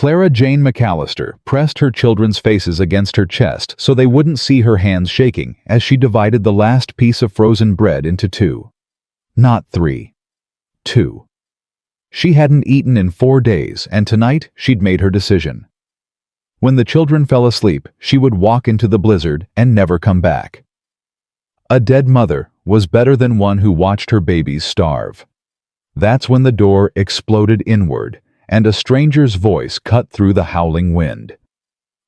Clara Jane McAllister pressed her children's faces against her chest so they wouldn't see her hands shaking as she divided the last piece of frozen bread into two. Not three. Two. She hadn't eaten in 4 days, and tonight she'd made her decision. When the children fell asleep, she would walk into the blizzard and never come back. A dead mother was better than one who watched her babies starve. That's when the door exploded inward, and a stranger's voice cut through the howling wind.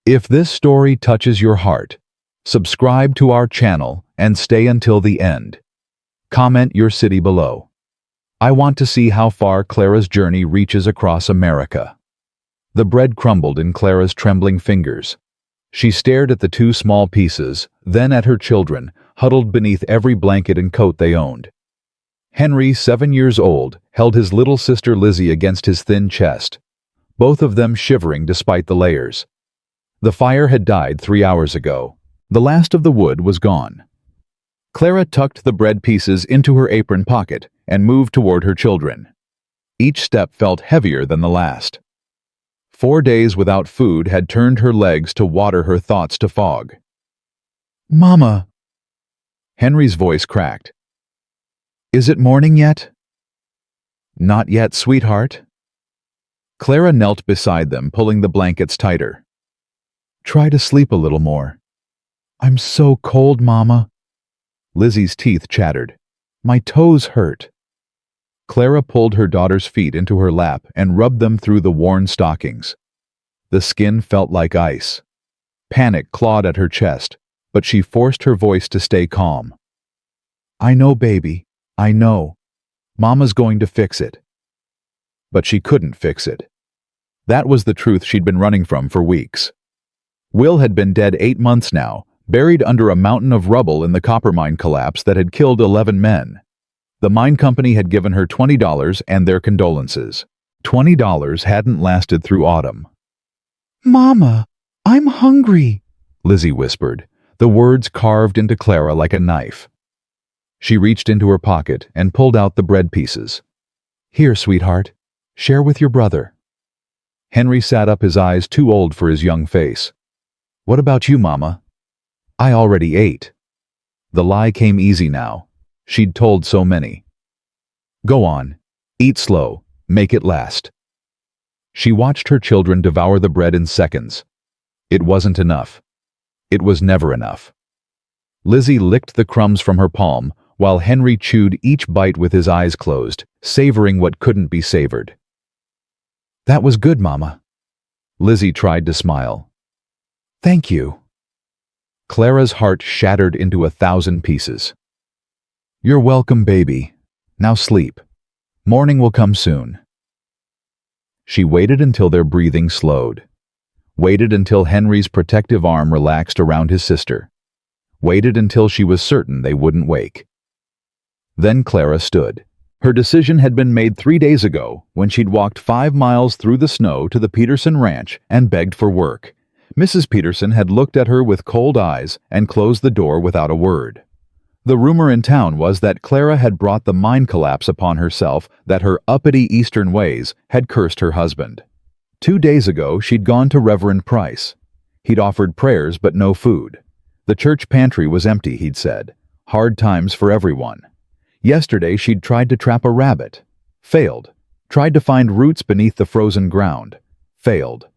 If this story touches your heart, subscribe to our channel and stay until the end. Comment your city below. I want to see how far Clara's journey reaches across America. The bread crumbled in Clara's trembling fingers. She stared at the 2 small pieces, then at her children, huddled beneath every blanket and coat they owned. Henry, 7 years old, held his little sister Lizzie against his thin chest, both of them shivering despite the layers. The fire had died 3 hours ago. The last of the wood was gone. Clara tucked the bread pieces into her apron pocket and moved toward her children. Each step felt heavier than the last. 4 days without food had turned her legs to water, her thoughts to fog. "Mama!" Henry's voice cracked. "Is it morning yet?" "Not yet, sweetheart." Clara knelt beside them, pulling the blankets tighter. "Try to sleep a little more." "I'm so cold, Mama." Lizzie's teeth chattered. "My toes hurt." Clara pulled her daughter's feet into her lap and rubbed them through the worn stockings. The skin felt like ice. Panic clawed at her chest, but she forced her voice to stay calm. "I know, baby. I know. Mama's going to fix it." But she couldn't fix it. That was the truth she'd been running from for weeks. Will had been dead 8 months now, buried under a mountain of rubble in the copper mine collapse that had killed 11 men. The mine company had given her $20 and their condolences. $20 hadn't lasted through autumn. "Mama, I'm hungry," Lizzie whispered, the words carved into Clara like a knife. She reached into her pocket and pulled out the bread pieces. "Here, sweetheart. Share with your brother." Henry sat up, his eyes too old for his young face. "What about you, Mama?" "I already ate." The lie came easy now. She'd told so many. "Go on. Eat slow. Make it last." She watched her children devour the bread in seconds. It wasn't enough. It was never enough. Lizzie licked the crumbs from her palm, while Henry chewed each bite with his eyes closed, savoring what couldn't be savored. "That was good, Mama." Lizzie tried to smile. "Thank you." Clara's heart shattered into 1,000 pieces. "You're welcome, baby. Now sleep. Morning will come soon." She waited until their breathing slowed. Waited until Henry's protective arm relaxed around his sister. Waited until she was certain they wouldn't wake. Then Clara stood. Her decision had been made 3 days ago when she'd walked 5 miles through the snow to the Peterson ranch and begged for work. Mrs. Peterson had looked at her with cold eyes and closed the door without a word. The rumor in town was that Clara had brought the mine collapse upon herself, that her uppity Eastern ways had cursed her husband. 2 days ago, she'd gone to Reverend Price. He'd offered prayers but no food. The church pantry was empty, he'd said. Hard times for everyone. Yesterday, she'd tried to trap a rabbit. Failed. Tried to find roots beneath the frozen ground. Failed.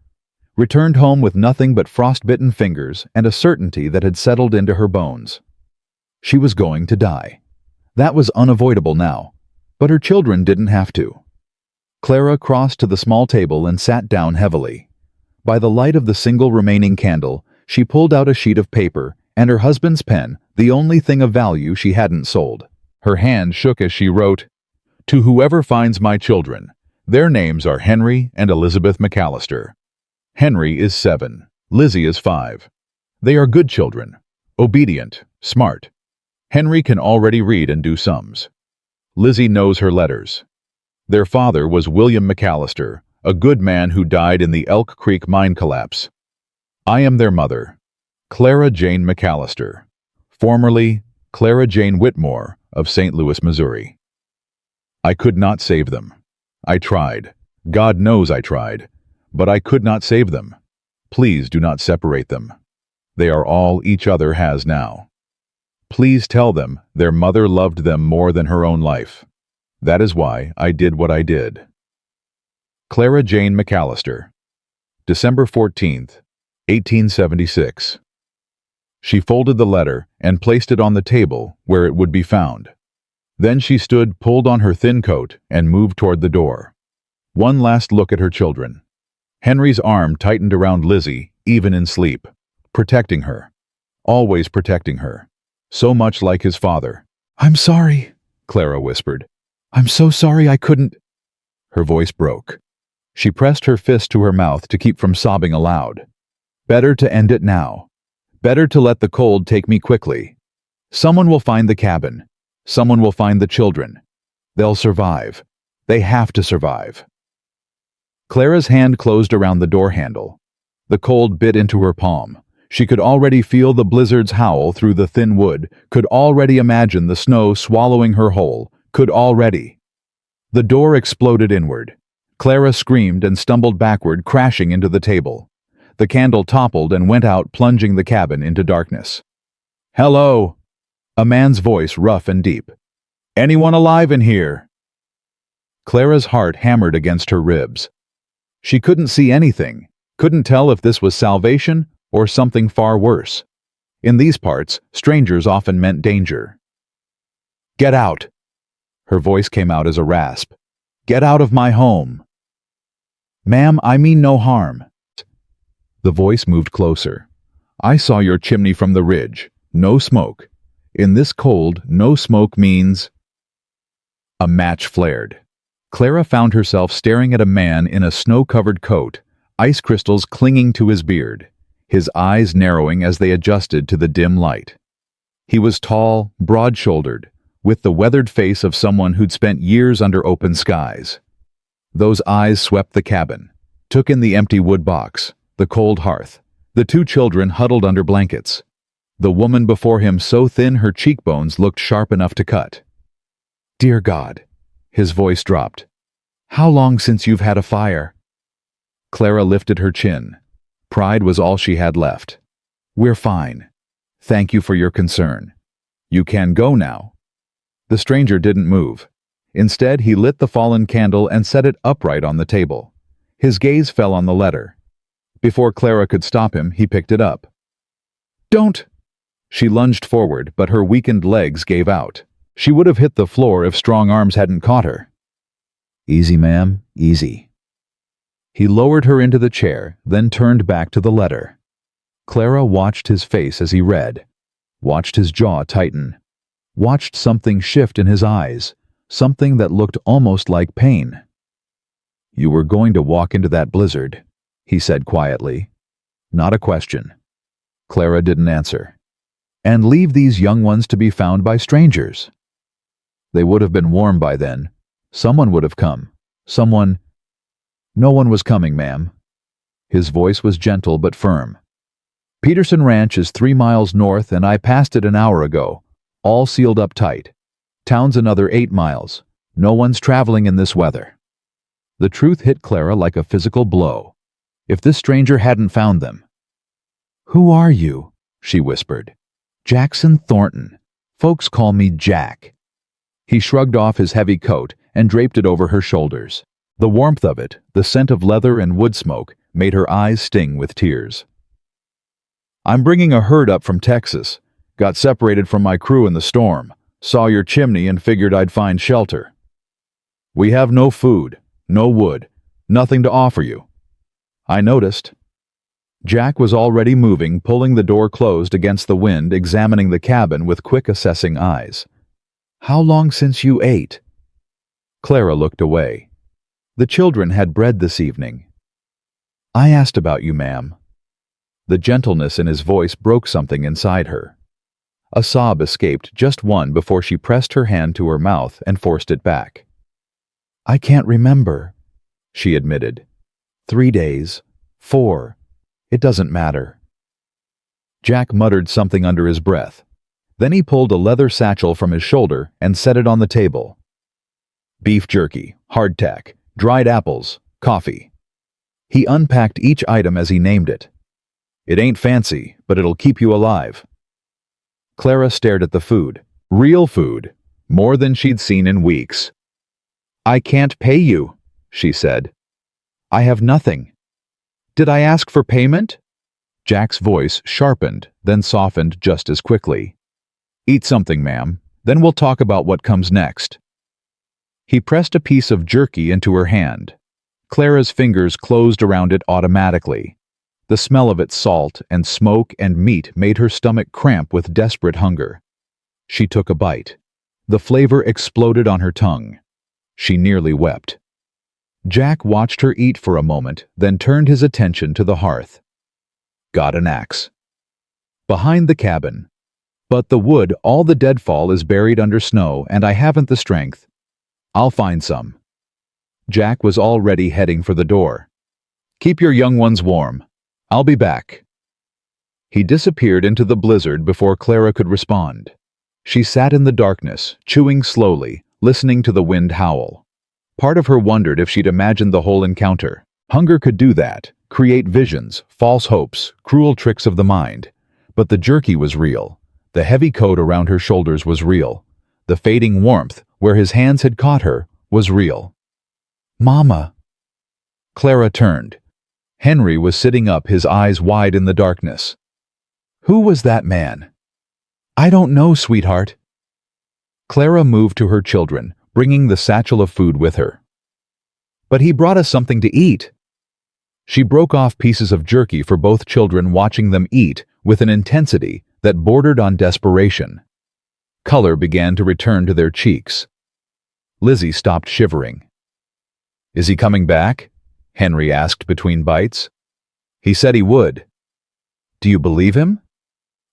Returned home with nothing but frostbitten fingers and a certainty that had settled into her bones. She was going to die. That was unavoidable now, but her children didn't have to. Clara crossed to the small table and sat down heavily. By the light of the single remaining candle, she pulled out a sheet of paper and her husband's pen, the only thing of value she hadn't sold. Her hand shook as she wrote, "To whoever finds my children, their names are Henry and Elizabeth McAllister. Henry is 7, Lizzie is 5. They are good children, obedient, smart. Henry can already read and do sums. Lizzie knows her letters. Their father was William McAllister, a good man who died in the Elk Creek mine collapse. I am their mother, Clara Jane McAllister, formerly Clara Jane Whitmore of St. Louis, Missouri. I could not save them. I tried. God knows I tried. But I could not save them. Please do not separate them. They are all each other has now. Please tell them their mother loved them more than her own life. That is why I did what I did. Clara Jane McAllister, December 14th, 1876. She folded the letter and placed it on the table where it would be found. Then she stood, pulled on her thin coat, and moved toward the door. One last look at her children. Henry's arm tightened around Lizzie, even in sleep, protecting her, always protecting her, so much like his father. "I'm sorry," Clara whispered. "I'm so sorry I couldn't—" Her voice broke. She pressed her fist to her mouth to keep from sobbing aloud. Better to end it now. Better to let the cold take me quickly. Someone will find the cabin. Someone will find the children. They'll survive. They have to survive. Clara's hand closed around the door handle. The cold bit into her palm. She could already feel the blizzard's howl through the thin wood, could already imagine the snow swallowing her whole, could already. The door exploded inward. Clara screamed and stumbled backward, crashing into the table. The candle toppled and went out, plunging the cabin into darkness. "Hello!" A man's voice, rough and deep. "Anyone alive in here?" Clara's heart hammered against her ribs. She couldn't see anything, couldn't tell if this was salvation or something far worse. In these parts, strangers often meant danger. "Get out!" Her voice came out as a rasp. "Get out of my home!" "Ma'am, I mean no harm." The voice moved closer. "I saw your chimney from the ridge. No smoke. In this cold, no smoke means—" A match flared. Clara found herself staring at a man in a snow-covered coat, ice crystals clinging to his beard, his eyes narrowing as they adjusted to the dim light. He was tall, broad-shouldered, with the weathered face of someone who'd spent years under open skies. Those eyes swept the cabin, took in the empty wood box, the cold hearth, the two children huddled under blankets. The woman before him so thin her cheekbones looked sharp enough to cut. "Dear God," his voice dropped. "How long since you've had a fire?" Clara lifted her chin. Pride was all she had left. "We're fine. Thank you for your concern. You can go now." The stranger didn't move. Instead, he lit the fallen candle and set it upright on the table. His gaze fell on the letter. Before Clara could stop him, he picked it up. "Don't!" She lunged forward, but her weakened legs gave out. She would have hit the floor if strong arms hadn't caught her. "Easy, ma'am, easy." He lowered her into the chair, then turned back to the letter. Clara watched his face as he read, watched his jaw tighten, watched something shift in his eyes, something that looked almost like pain. "You were going to walk into that blizzard," he said quietly. Not a question. Clara didn't answer. "And leave these young ones to be found by strangers." They would have been warm by then. Someone would have come. Someone— "No one was coming, ma'am." His voice was gentle but firm. "Peterson Ranch is 3 miles north and I passed it an hour ago, all sealed up tight. Town's another 8 miles. No one's traveling in this weather." The truth hit Clara like a physical blow. If this stranger hadn't found them— "Who are you?" she whispered. "Jackson Thornton. Folks call me Jack." He shrugged off his heavy coat and draped it over her shoulders. The warmth of it, the scent of leather and wood smoke, made her eyes sting with tears. "I'm bringing a herd up from Texas. Got separated from my crew in the storm. Saw your chimney and figured I'd find shelter. We have no food, no wood, nothing to offer you." I noticed. Jack was already moving, pulling the door closed against the wind, examining the cabin with quick assessing eyes. "How long since you ate?" Clara looked away. The children had bread this evening. "I asked about you, ma'am." The gentleness in his voice broke something inside her. A sob escaped, just one, before she pressed her hand to her mouth and forced it back. "I can't remember," she admitted. 3 days, 4, it doesn't matter." Jack muttered something under his breath. Then he pulled a leather satchel from his shoulder and set it on the table. "Beef jerky, hardtack, dried apples, coffee." He unpacked each item as he named it. It ain't fancy, but it'll keep you alive. Clara stared at the food. Real food. More than she'd seen in weeks. I can't pay you, she said. I have nothing. Did I ask for payment? Jack's voice sharpened, then softened just as quickly. Eat something, ma'am, then we'll talk about what comes next. He pressed a piece of jerky into her hand. Clara's fingers closed around it automatically. The smell of its salt and smoke and meat made her stomach cramp with desperate hunger. She took a bite. The flavor exploded on her tongue. She nearly wept. Jack watched her eat for a moment, then turned his attention to the hearth. Got an axe. Behind the cabin. But the wood, all the deadfall is buried under snow, and I haven't the strength. I'll find some. Jack was already heading for the door. Keep your young ones warm. I'll be back. He disappeared into the blizzard before Clara could respond. She sat in the darkness, chewing slowly, listening to the wind howl. Part of her wondered if she'd imagined the whole encounter. Hunger could do that, create visions, false hopes, cruel tricks of the mind. But the jerky was real. The heavy coat around her shoulders was real. The fading warmth, where his hands had caught her, was real. Mama. Clara turned. Henry was sitting up, his eyes wide in the darkness. Who was that man? I don't know, sweetheart. Clara moved to her children, bringing the satchel of food with her. But he brought us something to eat. She broke off pieces of jerky for both children, watching them eat with an intensity that bordered on desperation. Color began to return to their cheeks. Lizzie stopped shivering. Is he coming back? Henry asked between bites. He said he would. Do you believe him?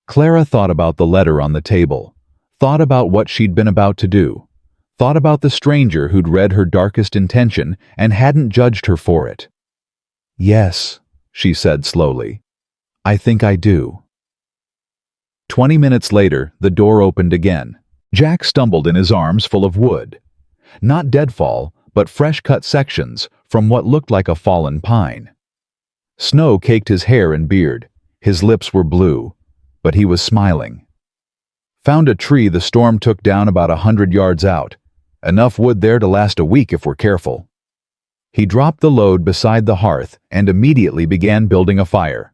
Clara thought about the letter on the table, thought about what she'd been about to do, thought about the stranger who'd read her darkest intention and hadn't judged her for it. Yes, she said slowly. I think I do. 20 minutes later, the door opened again. Jack stumbled in his arms full of wood. Not deadfall, but fresh-cut sections from what looked like a fallen pine. Snow caked his hair and beard. His lips were blue, but he was smiling. Found a tree the storm took down about 100 yards out. Enough wood there to last a week if we're careful. He dropped the load beside the hearth and immediately began building a fire.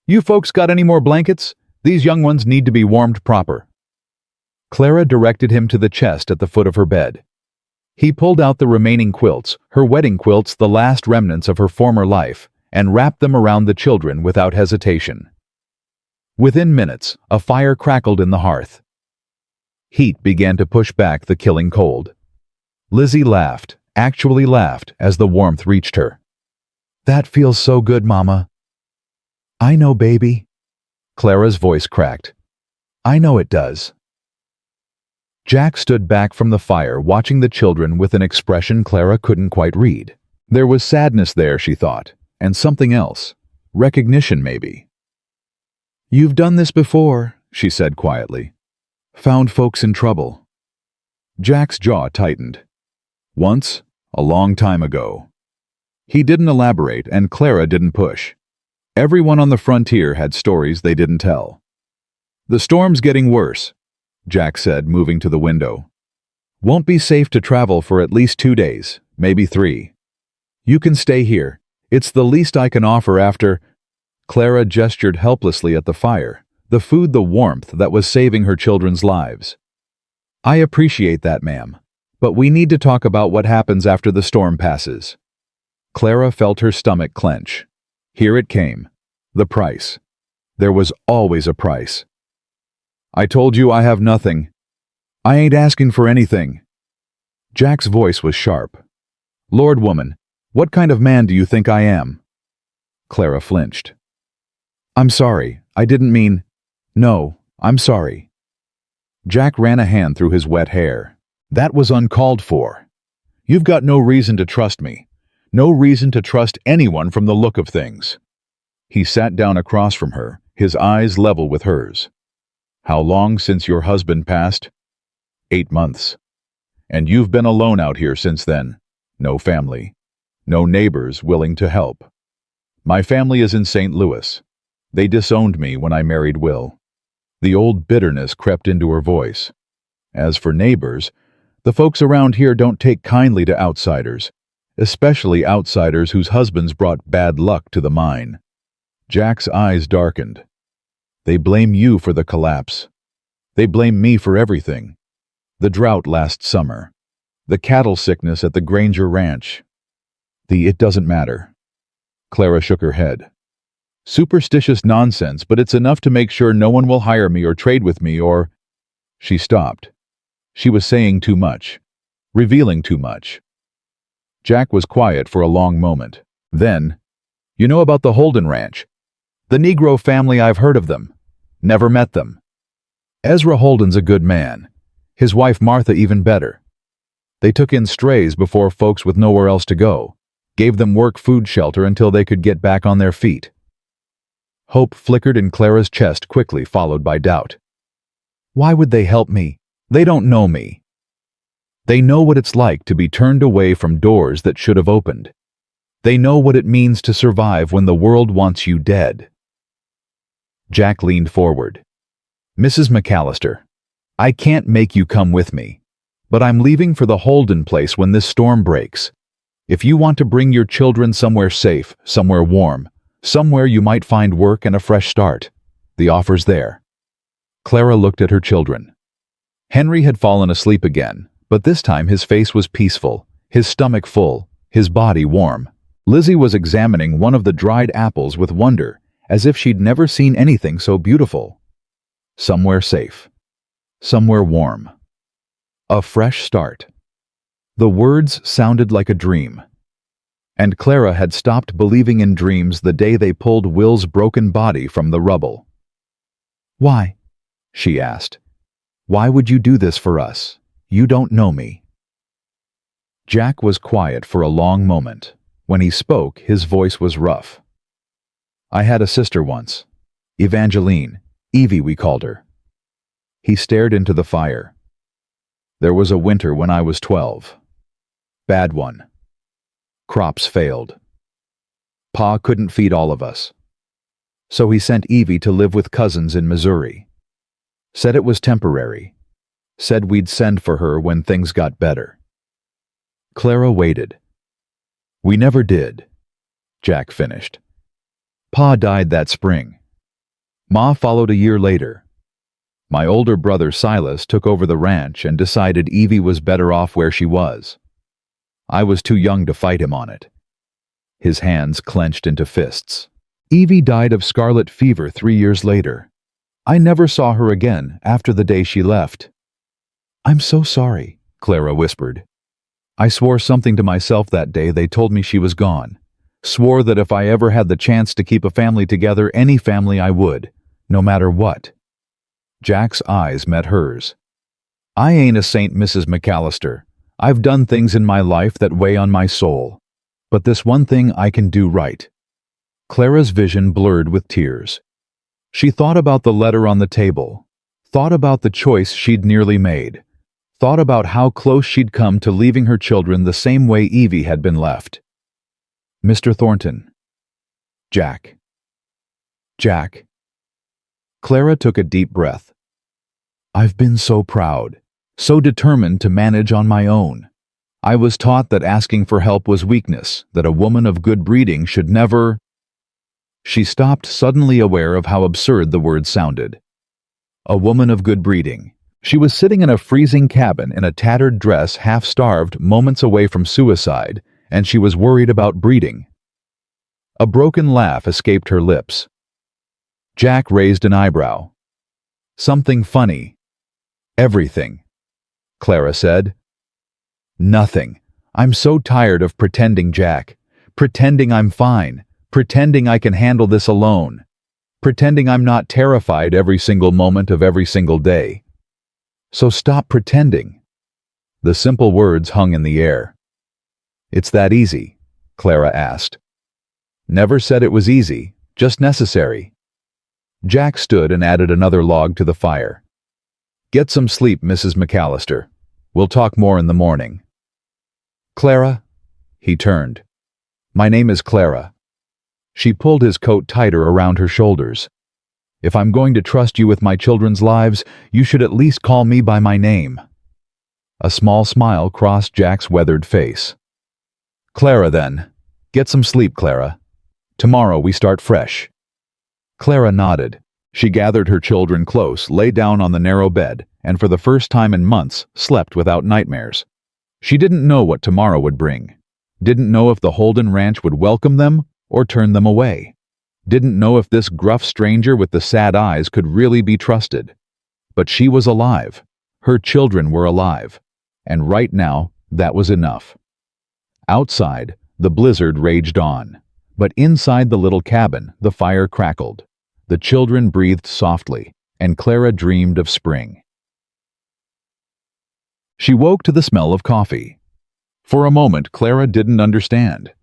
You folks got any more blankets? These young ones need to be warmed proper. Clara directed him to the chest at the foot of her bed. He pulled out the remaining quilts, her wedding quilts, the last remnants of her former life, and wrapped them around the children without hesitation. Within minutes, a fire crackled in the hearth. Heat began to push back the killing cold. Lizzie laughed, actually laughed, as the warmth reached her. That feels so good, Mama. I know, baby. Clara's voice cracked. I know it does. Jack stood back from the fire, watching the children with an expression Clara couldn't quite read. There was sadness there, she thought, and something else. Recognition, maybe. You've done this before, she said quietly. Found folks in trouble. Jack's jaw tightened. Once, a long time ago. He didn't elaborate, and Clara didn't push. Everyone on the frontier had stories they didn't tell. The storm's getting worse, Jack said, moving to the window. Won't be safe to travel for at least 2 days, maybe 3. You can stay here. It's the least I can offer after... Clara gestured helplessly at the fire, the food, the warmth that was saving her children's lives. I appreciate that, ma'am, but we need to talk about what happens after the storm passes. Clara felt her stomach clench. Here it came. The price. There was always a price. I told you I have nothing. I ain't asking for anything. Jack's voice was sharp. Lord, woman, what kind of man do you think I am? Clara flinched. I'm sorry, I didn't mean... No, I'm sorry. Jack ran a hand through his wet hair. That was uncalled for. You've got no reason to trust me. No reason to trust anyone from the look of things. He sat down across from her, his eyes level with hers. How long since your husband passed? 8 months. And you've been alone out here since then. No family. No neighbors willing to help. My family is in St. Louis. They disowned me when I married Will. The old bitterness crept into her voice. As for neighbors, the folks around here don't take kindly to outsiders, especially outsiders whose husbands brought bad luck to the mine. Jack's eyes darkened. They blame you for the collapse. They blame me for everything. The drought last summer. The cattle sickness at the Granger Ranch. It doesn't matter. Clara shook her head. Superstitious nonsense, but it's enough to make sure no one will hire me or trade with me or... She stopped. She was saying too much, revealing too much. Jack was quiet for a long moment. Then, you know about the Holden Ranch? The Negro family, I've heard of them. Never met them. Ezra Holden's a good man. His wife Martha even better. They took in strays before folks with nowhere else to go, gave them work, food, shelter until they could get back on their feet. Hope flickered in Clara's chest, quickly followed by doubt. Why would they help me? They don't know me. They know what it's like to be turned away from doors that should have opened. They know what it means to survive when the world wants you dead. Jack leaned forward. Mrs. McAllister, I can't make you come with me, but I'm leaving for the Holden place when this storm breaks. If you want to bring your children somewhere safe, somewhere warm, somewhere you might find work and a fresh start, the offer's there. Clara looked at her children. Henry had fallen asleep again, but this time his face was peaceful, his stomach full, his body warm. Lizzie was examining one of the dried apples with wonder, as if she'd never seen anything so beautiful. Somewhere safe. Somewhere warm. A fresh start. The words sounded like a dream. And Clara had stopped believing in dreams the day they pulled Will's broken body from the rubble. Why? She asked. Why would you do this for us? You don't know me. Jack was quiet for a long moment. When he spoke, his voice was rough. I had a sister once. Evangeline. Evie, we called her. He stared into the fire. There was a winter when I was 12. Bad one. Crops failed. Pa couldn't feed all of us. So he sent Evie to live with cousins in Missouri. Said it was temporary. Said we'd send for her when things got better. Clara waited. We never did, Jack finished. Pa died that spring. Ma followed a year later. My older brother Silas took over the ranch and decided Evie was better off where she was. I was too young to fight him on it. His hands clenched into fists. Evie died of scarlet fever 3 years later. I never saw her again after the day she left. I'm so sorry, Clara whispered. I swore something to myself that day they told me she was gone. Swore that if I ever had the chance to keep a family together, any family I would, no matter what. Jack's eyes met hers. I ain't a saint, Mrs. McAllister. I've done things in my life that weigh on my soul. But this one thing I can do right. Clara's vision blurred with tears. She thought about the letter on the table, thought about the choice she'd nearly made, thought about how close she'd come to leaving her children the same way Evie had been left. Mr. Thornton. Jack. Jack. Clara took a deep breath. I've been so proud, so determined to manage on my own. I was taught that asking for help was weakness, that a woman of good breeding should never... She stopped, suddenly aware of how absurd the word sounded. A woman of good breeding. She was sitting in a freezing cabin in a tattered dress, half-starved, moments away from suicide, and she was worried about breeding. A broken laugh escaped her lips. Jack raised an eyebrow. Something funny. Everything, Clara said. Nothing. I'm so tired of pretending, Jack. Pretending I'm fine. Pretending I can handle this alone. Pretending I'm not terrified every single moment of every single day. So stop pretending. The simple words hung in the air. It's that easy? Clara asked. Never said it was easy, just necessary. Jack stood and added another log to the fire. Get some sleep, Mrs. McAllister. We'll talk more in the morning. Clara, he turned. My name is Clara." She pulled his coat tighter around her shoulders. "If I'm going to trust you with my children's lives, you should at least call me by my name." A small smile crossed Jack's weathered face. "Clara, then. Get some sleep, Clara. Tomorrow we start fresh." Clara nodded. She gathered her children close, lay down on the narrow bed, and for the first time in months, slept without nightmares. She didn't know what tomorrow would bring. Didn't know if the Holden Ranch would welcome them or turn them away. Didn't know if this gruff stranger with the sad eyes could really be trusted. But she was alive. Her children were alive. And right now, that was enough. Outside, the blizzard raged on. But inside the little cabin, the fire crackled. The children breathed softly, and Clara dreamed of spring. She woke to the smell of coffee. For a moment, Clara didn't understand.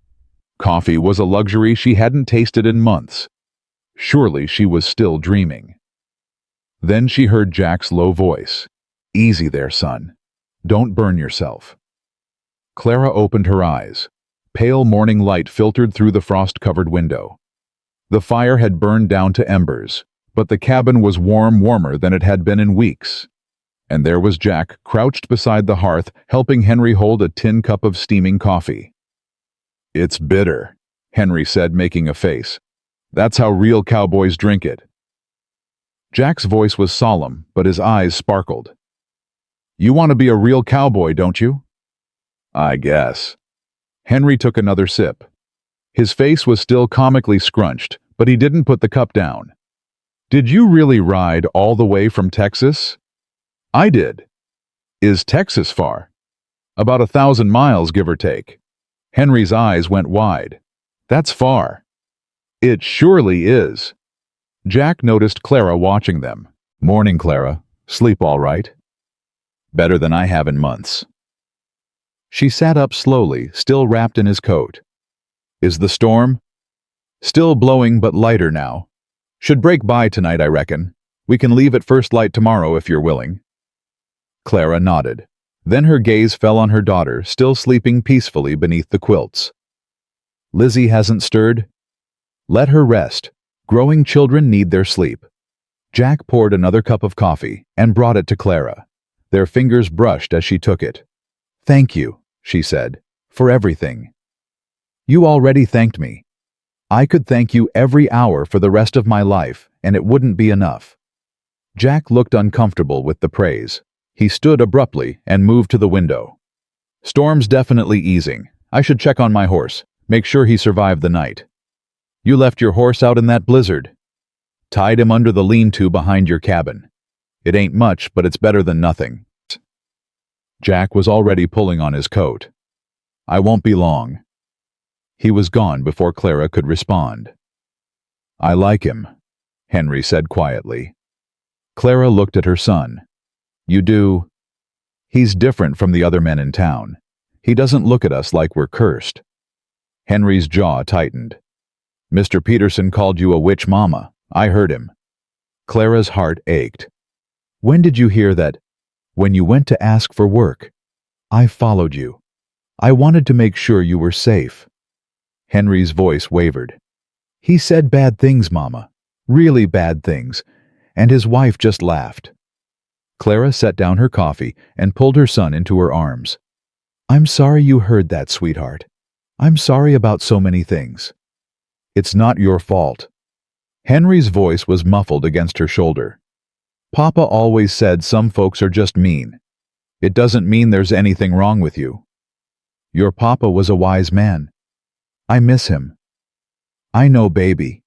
Coffee was a luxury she hadn't tasted in months. Surely she was still dreaming. Then she heard Jack's low voice. "Easy there, son. Don't burn yourself." Clara opened her eyes. Pale morning light filtered through the frost-covered window. The fire had burned down to embers, but the cabin was warmer than it had been in weeks. And there was Jack, crouched beside the hearth, helping Henry hold a tin cup of steaming coffee. "It's bitter," Henry said, making a face. "That's how real cowboys drink it." Jack's voice was solemn, but his eyes sparkled. "You want to be a real cowboy, don't you?" "I guess." Henry took another sip. His face was still comically scrunched, but he didn't put the cup down. "Did you really ride all the way from Texas?" "I did." "Is Texas far?" "About 1,000 miles, give or take." Henry's eyes went wide. "That's far." "It surely is." Jack noticed Clara watching them. "Morning, Clara. Sleep all right?" "Better than I have in months." She sat up slowly, still wrapped in his coat. "Is the storm?" "Still blowing, but lighter now. Should break by tonight, I reckon. We can leave at first light tomorrow if you're willing." Clara nodded. Then her gaze fell on her daughter, still sleeping peacefully beneath the quilts. "Lizzie hasn't stirred?" "Let her rest. Growing children need their sleep." Jack poured another cup of coffee and brought it to Clara. Their fingers brushed as she took it. "Thank you," she said, "for everything." "You already thanked me. I could thank you every hour for the rest of my life, and it wouldn't be enough." Jack looked uncomfortable with the praise. He stood abruptly and moved to the window. "Storm's definitely easing. I should check on my horse, make sure he survived the night." "You left your horse out in that blizzard?" "Tied him under the lean-to behind your cabin. It ain't much, but it's better than nothing." Jack was already pulling on his coat. "I won't be long." He was gone before Clara could respond. "I like him," Henry said quietly. Clara looked at her son. "You do?" "He's different from the other men in town. He doesn't look at us like we're cursed." Henry's jaw tightened. "Mr. Peterson called you a witch mama. I heard him." Clara's heart ached. "When did you hear that?" "When you went to ask for work. I followed you. I wanted to make sure you were safe." Henry's voice wavered. "He said bad things, Mama. Really bad things." And his wife just laughed. Clara set down her coffee and pulled her son into her arms. "I'm sorry you heard that, sweetheart. I'm sorry about so many things." "It's not your fault." Henry's voice was muffled against her shoulder. "Papa always said some folks are just mean. It doesn't mean there's anything wrong with you. Your papa was a wise man. I miss him." "I know, baby.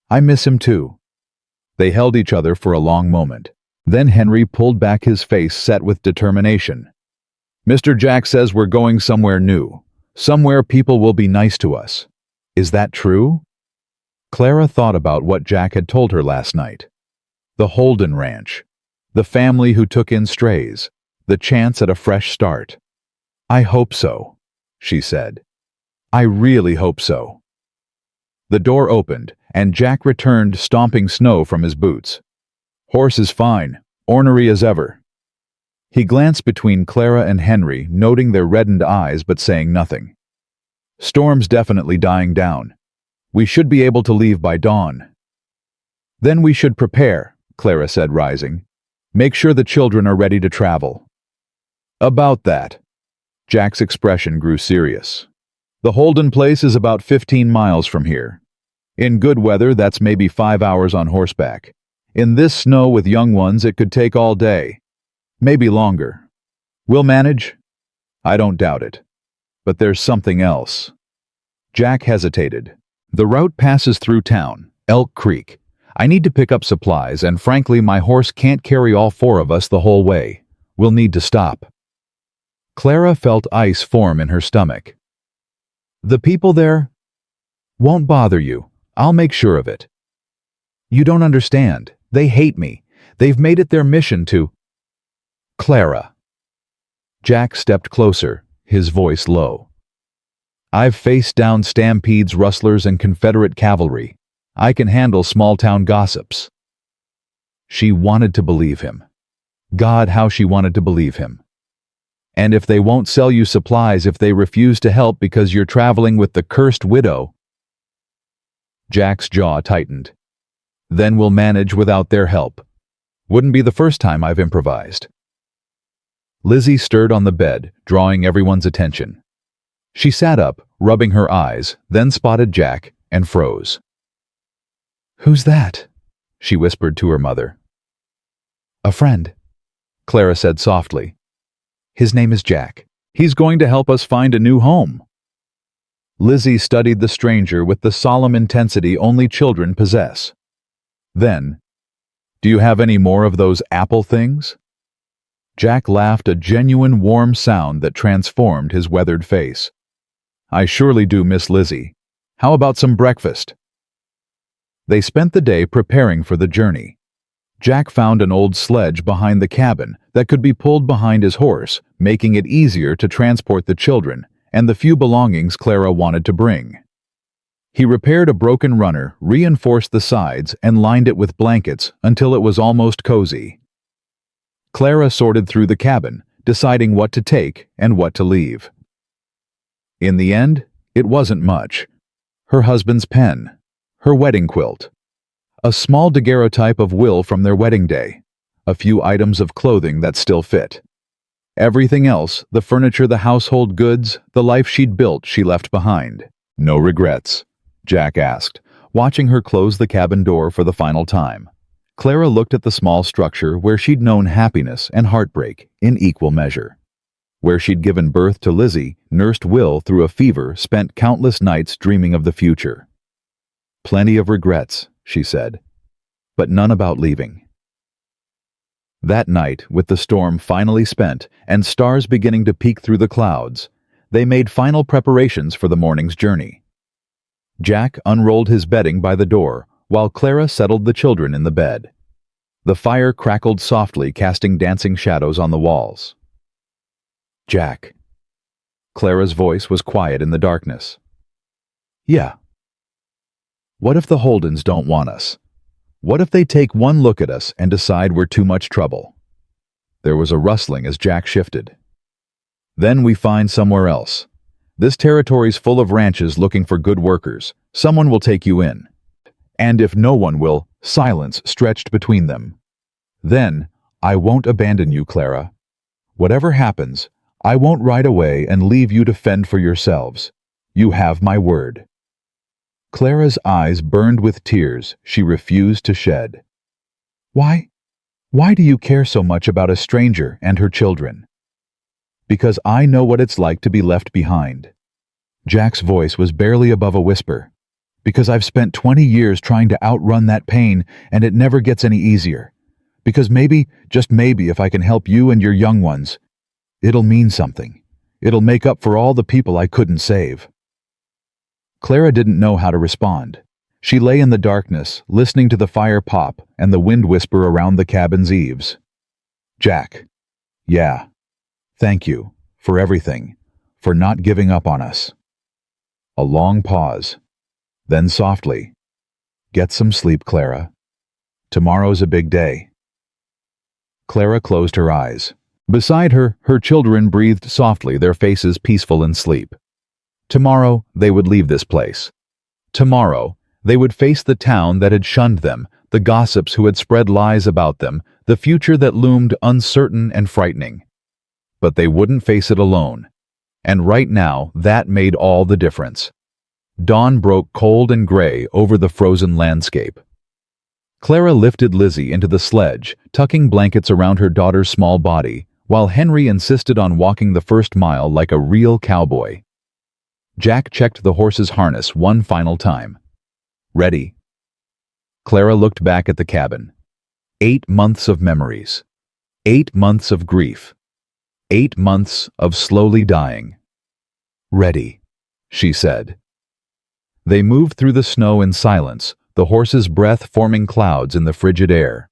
I miss him too." They held each other for a long moment. Then Henry pulled back, his face set with determination. "Mr. Jack says we're going somewhere new. Somewhere people will be nice to us. Is that true?" Clara thought about what Jack had told her last night. The Holden Ranch. The family who took in strays. The chance at a fresh start. "I hope so," she said. "I really hope so." The door opened, and Jack returned, stomping snow from his boots. "Horse is fine, ornery as ever." He glanced between Clara and Henry, noting their reddened eyes but saying nothing. Storm's definitely dying down. We should be able to leave by dawn. Then we should prepare, Clara said, rising. Make sure the children are ready to travel. About that. Jack's expression grew serious. The Holden place is about 15 miles from here. In good weather, that's maybe 5 hours on horseback. In this snow with young ones, it could take all day. Maybe longer. We'll manage? I don't doubt it. But there's something else. Jack hesitated. The route passes through town, Elk Creek. I need to pick up supplies, and frankly, my horse can't carry all 4 of us the whole way. We'll need to stop. Clara felt ice form in her stomach. The people there won't bother you. I'll make sure of it. You don't understand. They hate me. They've made it their mission to... Clara. Jack stepped closer, his voice low. I've faced down stampedes, rustlers, and Confederate cavalry. I can handle small-town gossips. She wanted to believe him. God, how she wanted to believe him. And if they won't sell you supplies, if they refuse to help because you're traveling with the cursed widow... Jack's jaw tightened. Then we'll manage without their help. Wouldn't be the first time I've improvised. Lizzie stirred on the bed, drawing everyone's attention. She sat up, rubbing her eyes, then spotted Jack and froze. Who's that? She whispered to her mother. A friend, Clara said softly. His name is Jack. He's going to help us find a new home. Lizzie studied the stranger with the solemn intensity only children possess. Then, do you have any more of those apple things? Jack laughed, a genuine warm sound that transformed his weathered face. I surely do, Miss Lizzie. How about some breakfast? They spent the day preparing for the journey. Jack found an old sledge behind the cabin that could be pulled behind his horse, making it easier to transport the children and the few belongings Clara wanted to bring. He repaired a broken runner, reinforced the sides, and lined it with blankets until it was almost cozy. Clara sorted through the cabin, deciding what to take and what to leave. In the end, it wasn't much. Her husband's pen, her wedding quilt, a small daguerreotype of Will from their wedding day, a few items of clothing that still fit. Everything else, the furniture, the household goods, the life she'd built, she left behind. No regrets, Jack asked, watching her close the cabin door for the final time. Clara looked at the small structure where she'd known happiness and heartbreak in equal measure. Where she'd given birth to Lizzie, nursed Will through a fever, spent countless nights dreaming of the future. Plenty of regrets, she said, but none about leaving. That night, with the storm finally spent and stars beginning to peek through the clouds, they made final preparations for the morning's journey. Jack unrolled his bedding by the door, while Clara settled the children in the bed. The fire crackled softly, casting dancing shadows on the walls. Jack. Clara's voice was quiet in the darkness. Yeah. What if the Holdens don't want us? What if they take one look at us and decide we're too much trouble? There was a rustling as Jack shifted. Then we find somewhere else. This territory's full of ranches looking for good workers. Someone will take you in. And if no one will, silence stretched between them. Then, I won't abandon you, Clara. Whatever happens, I won't ride away and leave you to fend for yourselves. You have my word. Clara's eyes burned with tears she refused to shed. Why? Why do you care so much about a stranger and her children? Because I know what it's like to be left behind. Jack's voice was barely above a whisper. Because I've spent 20 years trying to outrun that pain, and it never gets any easier. Because maybe, just maybe, if I can help you and your young ones, it'll mean something. It'll make up for all the people I couldn't save. Clara didn't know how to respond. She lay in the darkness, listening to the fire pop and the wind whisper around the cabin's eaves. Jack. Yeah. Thank you. For everything. For not giving up on us. A long pause. Then softly. Get some sleep, Clara. Tomorrow's a big day. Clara closed her eyes. Beside her, her children breathed softly, their faces peaceful in sleep. Tomorrow, they would leave this place. Tomorrow, they would face the town that had shunned them, the gossips who had spread lies about them, the future that loomed uncertain and frightening. But they wouldn't face it alone. And right now, that made all the difference. Dawn broke cold and gray over the frozen landscape. Clara lifted Lizzie into the sledge, tucking blankets around her daughter's small body, while Henry insisted on walking the first mile like a real cowboy. Jack checked the horse's harness one final time. Ready. Clara looked back at the cabin. 8 months of memories. 8 months of grief. 8 months of slowly dying. Ready, she said. They moved through the snow in silence, the horse's breath forming clouds in the frigid air.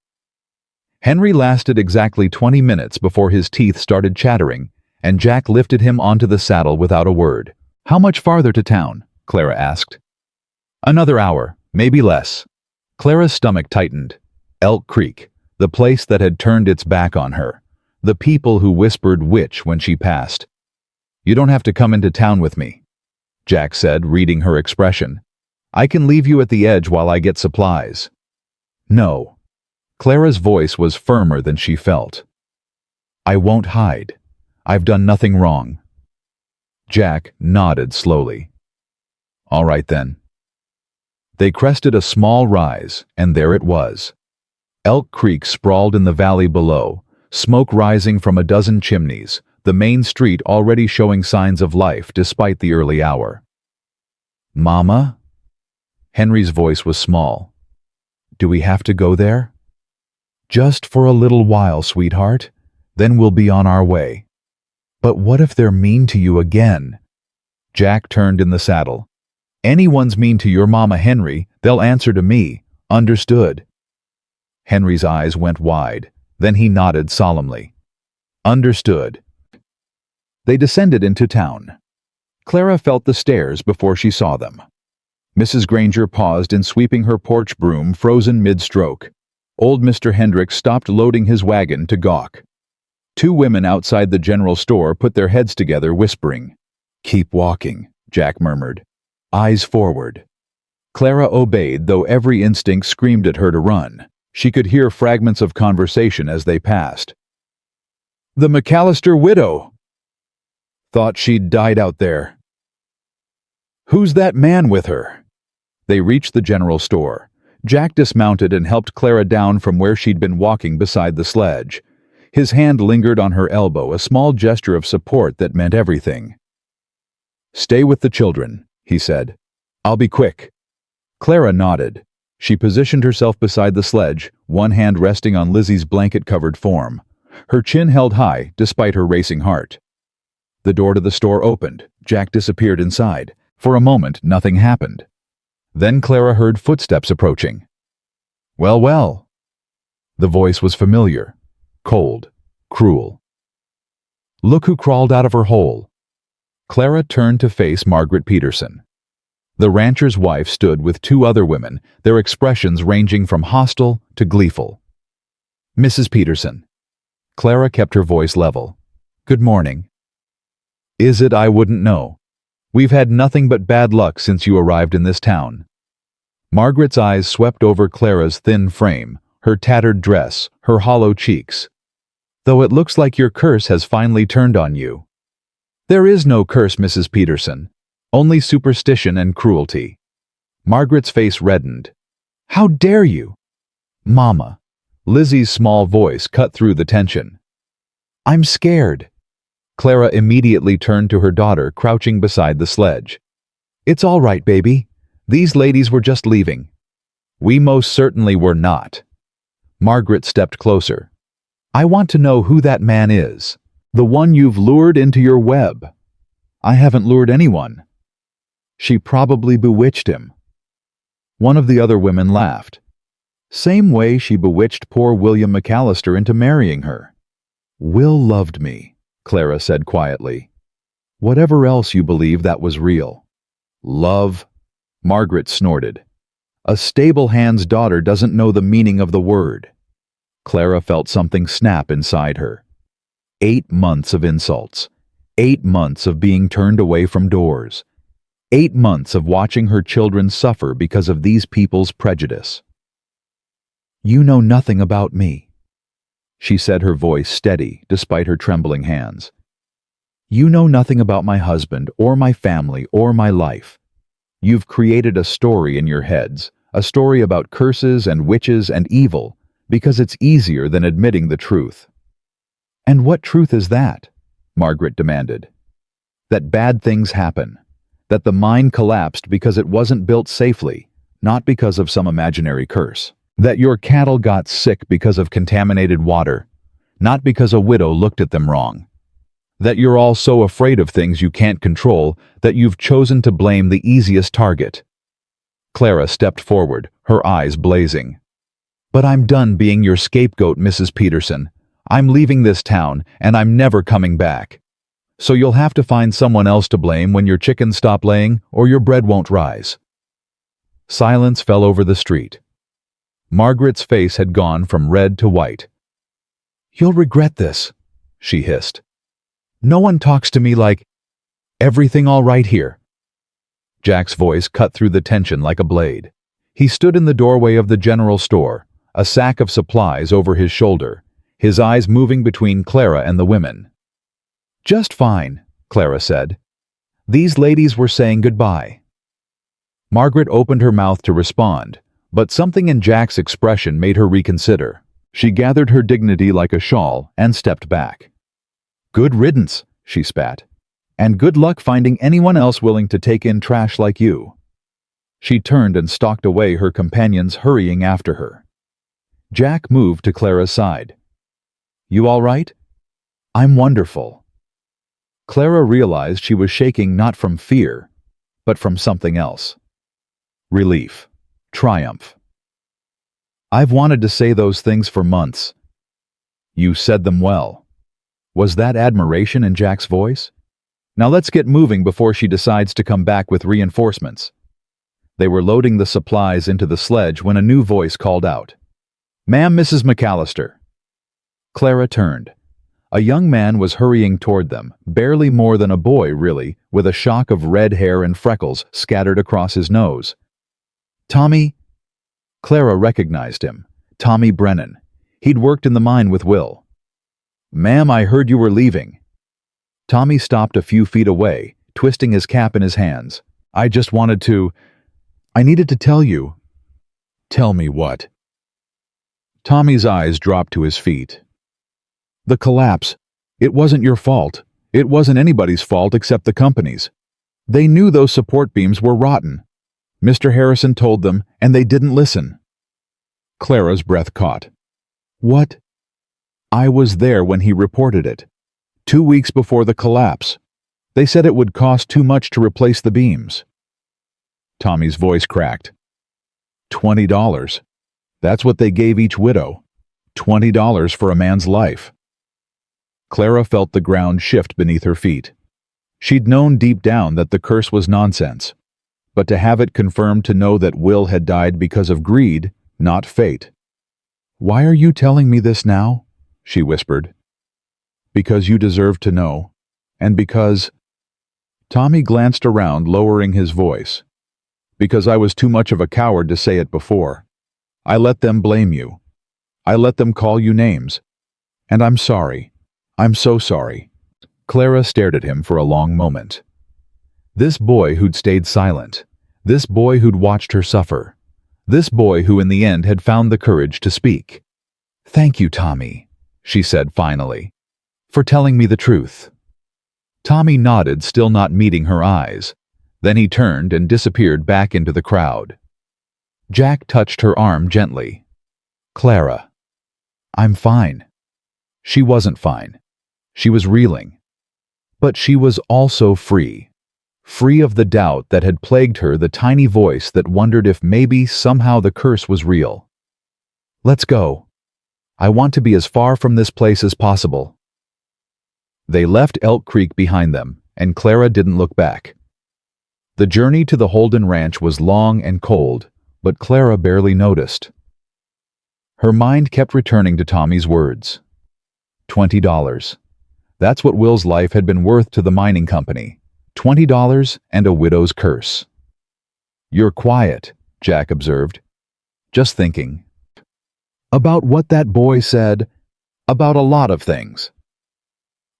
Henry lasted exactly 20 minutes before his teeth started chattering, and Jack lifted him onto the saddle without a word. How much farther to town? Clara asked. Another hour, maybe less. Clara's stomach tightened. Elk Creek, the place that had turned its back on her. The people who whispered which when she passed. You don't have to come into town with me, Jack said, reading her expression. I can leave you at the edge while I get supplies. No. Clara's voice was firmer than she felt. I won't hide. I've done nothing wrong. Jack nodded slowly. All right then. They crested a small rise, and there it was. Elk Creek sprawled in the valley below, smoke rising from a dozen chimneys, the main street already showing signs of life despite the early hour. Mama? Henry's voice was small. Do we have to go there? Just for a little while, sweetheart. Then we'll be on our way. But what if they're mean to you again? Jack turned in the saddle. Anyone's mean to your mama, Henry, they'll answer to me. Understood? Henry's eyes went wide. Then he nodded solemnly. Understood. They descended into town. Clara felt the stairs before she saw them. Mrs. Granger paused in sweeping her porch broom, frozen mid-stroke. Old Mr. Hendricks stopped loading his wagon to gawk. 2 women outside the general store put their heads together, whispering. Keep walking, Jack murmured. Eyes forward. Clara obeyed, though every instinct screamed at her to run. She could hear fragments of conversation as they passed. The McAllister widow. Thought she'd died out there. Who's that man with her? They reached the general store. Jack dismounted and helped Clara down from where she'd been walking beside the sledge. His hand lingered on her elbow, a small gesture of support that meant everything. Stay with the children, he said. I'll be quick. Clara nodded. She positioned herself beside the sledge, one hand resting on Lizzie's blanket-covered form. Her chin held high, despite her racing heart. The door to the store opened. Jack disappeared inside. For a moment, nothing happened. Then Clara heard footsteps approaching. Well, well. The voice was familiar, cold, cruel. Look who crawled out of her hole. Clara turned to face Margaret Peterson. The rancher's wife stood with 2 other women, their expressions ranging from hostile to gleeful. Mrs. Peterson. Clara kept her voice level. Good morning. Is it I wouldn't know? We've had nothing but bad luck since you arrived in this town. Margaret's eyes swept over Clara's thin frame, her tattered dress, her hollow cheeks. Though it looks like your curse has finally turned on you. There is no curse, Mrs. Peterson. Only superstition and cruelty. Margaret's face reddened. How dare you? Mama. Lizzie's small voice cut through the tension. I'm scared. Clara immediately turned to her daughter, crouching beside the sledge. It's all right, baby. These ladies were just leaving. We most certainly were not. Margaret stepped closer. I want to know who that man is. The one you've lured into your web. I haven't lured anyone. She probably bewitched him. One of the other women laughed. Same way she bewitched poor William McAllister into marrying her. Will loved me, Clara said quietly. Whatever else you believe, that was real. Love? Margaret snorted. A stable hand's daughter doesn't know the meaning of the word. Clara felt something snap inside her. 8 months of insults. 8 months of being turned away from doors. 8 months of watching her children suffer because of these people's prejudice. "You know nothing about me," she said, her voice steady despite her trembling hands. "You know nothing about my husband or my family or my life. You've created a story in your heads, a story about curses and witches and evil, because it's easier than admitting the truth." "And what truth is that?" Margaret demanded. "That bad things happen. That the mine collapsed because it wasn't built safely, not because of some imaginary curse. That your cattle got sick because of contaminated water, not because a widow looked at them wrong. That you're all so afraid of things you can't control that you've chosen to blame the easiest target." Clara stepped forward, her eyes blazing. "But I'm done being your scapegoat, Mrs. Peterson. I'm leaving this town, and I'm never coming back. So you'll have to find someone else to blame when your chickens stop laying or your bread won't rise." Silence fell over the street. Margaret's face had gone from red to white. "You'll regret this," she hissed. "No one talks to me like, 'Everything all right here?'" Jack's voice cut through the tension like a blade. He stood in the doorway of the general store, a sack of supplies over his shoulder, his eyes moving between Clara and the women. "Just fine," Clara said. "These ladies were saying goodbye." Margaret opened her mouth to respond, but something in Jack's expression made her reconsider. She gathered her dignity like a shawl and stepped back. "Good riddance," she spat. "And good luck finding anyone else willing to take in trash like you." She turned and stalked away, her companions hurrying after her. Jack moved to Clara's side. "You all right?" "I'm wonderful." Clara realized she was shaking not from fear, but from something else. Relief. Triumph. "I've wanted to say those things for months." "You said them well." Was that admiration in Jack's voice? "Now let's get moving before she decides to come back with reinforcements." They were loading the supplies into the sledge when a new voice called out. "Ma'am, Mrs. McAllister." Clara turned. A young man was hurrying toward them, barely more than a boy, really, with a shock of red hair and freckles scattered across his nose. "Tommy?" Clara recognized him. Tommy Brennan. He'd worked in the mine with Will. "Ma'am, I heard you were leaving." Tommy stopped a few feet away, twisting his cap in his hands. I needed to tell you." "Tell me what?" Tommy's eyes dropped to his feet. "The collapse. It wasn't your fault. It wasn't anybody's fault except the company's. They knew those support beams were rotten. Mr. Harrison told them, and they didn't listen." Clara's breath caught. "What?" "I was there when he reported it. 2 weeks before the collapse. They said it would cost too much to replace the beams." Tommy's voice cracked. $20. That's what they gave each widow. $20 for a man's life. Clara felt the ground shift beneath her feet. She'd known deep down that the curse was nonsense, but to have it confirmed, to know that Will had died because of greed, not fate. "Why are you telling me this now?" she whispered. "Because you deserve to know, and because—" Tommy glanced around, lowering his voice. "Because I was too much of a coward to say it before. I let them blame you. I let them call you names. And I'm sorry. I'm so sorry." Clara stared at him for a long moment. This boy who'd stayed silent. This boy who'd watched her suffer. This boy who in the end had found the courage to speak. "Thank you, Tommy," she said finally, "for telling me the truth." Tommy nodded, still not meeting her eyes. Then he turned and disappeared back into the crowd. Jack touched her arm gently. "Clara, I'm fine." She wasn't fine. She was reeling. But she was also free. Free of the doubt that had plagued her, the tiny voice that wondered if maybe somehow the curse was real. "Let's go. I want to be as far from this place as possible." They left Elk Creek behind them, and Clara didn't look back. The journey to the Holden Ranch was long and cold, but Clara barely noticed. Her mind kept returning to Tommy's words. $20. That's what Will's life had been worth to the mining company. $20 and a widow's curse. You're quiet, Jack observed. Just thinking. About what that boy said. About a lot of things.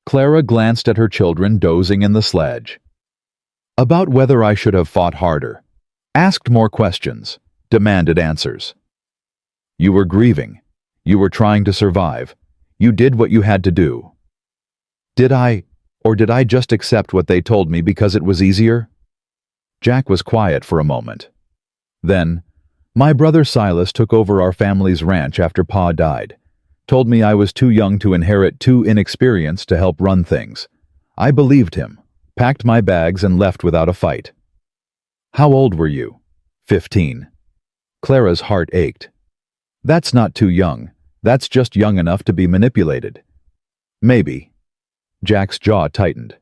Clara glanced at her children dozing in the sledge. About whether I should have fought harder. Asked more questions. Demanded answers. You were grieving. You were trying to survive. You did what you had to do. Did I just accept what they told me because it was easier? Jack was quiet for a moment. Then, my brother Silas took over our family's ranch after Pa died. Told me I was too young to inherit, too inexperienced to help run things. I believed him, packed my bags and left without a fight. How old were you? 15. Clara's heart ached. That's not too young. That's just young enough to be manipulated. Maybe. Jack's jaw tightened.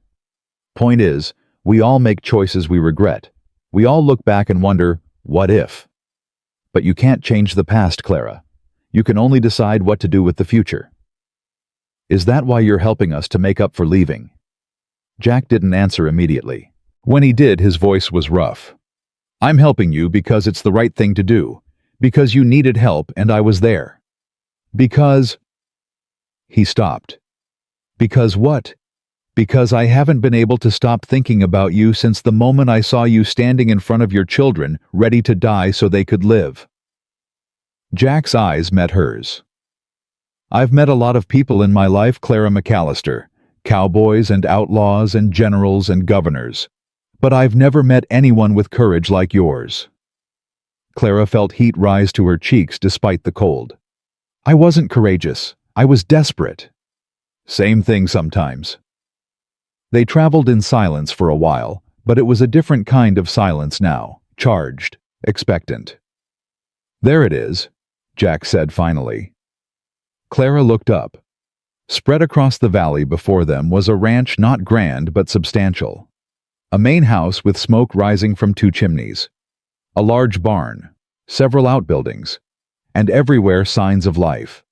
Point is, we all make choices we regret. We all look back and wonder, what if? But you can't change the past, Clara. You can only decide what to do with the future. Is that why you're helping us to make up for leaving? Jack didn't answer immediately. When he did, his voice was rough. I'm helping you because it's the right thing to do. Because you needed help and I was there. Because... He stopped. Because what? Because I haven't been able to stop thinking about you since the moment I saw you standing in front of your children, ready to die so they could live. Jack's eyes met hers. I've met a lot of people in my life, Clara McAllister, cowboys and outlaws and generals and governors, but I've never met anyone with courage like yours. Clara felt heat rise to her cheeks despite the cold. I wasn't courageous. I was desperate. Same thing sometimes. They traveled in silence for a while, but it was a different kind of silence now, charged, expectant. There it is, Jack said finally. Clara looked up. Spread across the valley before them was a ranch not grand but substantial. A main house with smoke rising from 2 chimneys. A large barn, several outbuildings, and everywhere signs of life.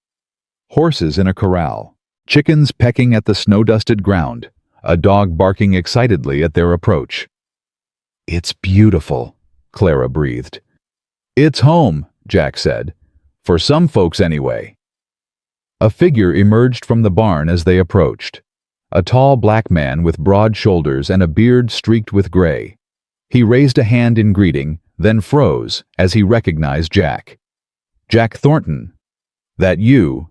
Horses in a corral, chickens pecking at the snow-dusted ground, a dog barking excitedly at their approach. It's beautiful, Clara breathed. It's home, Jack said. For some folks anyway. A figure emerged from the barn as they approached. A tall black man with broad shoulders and a beard streaked with gray. He raised a hand in greeting, then froze as he recognized Jack. Jack Thornton. That you?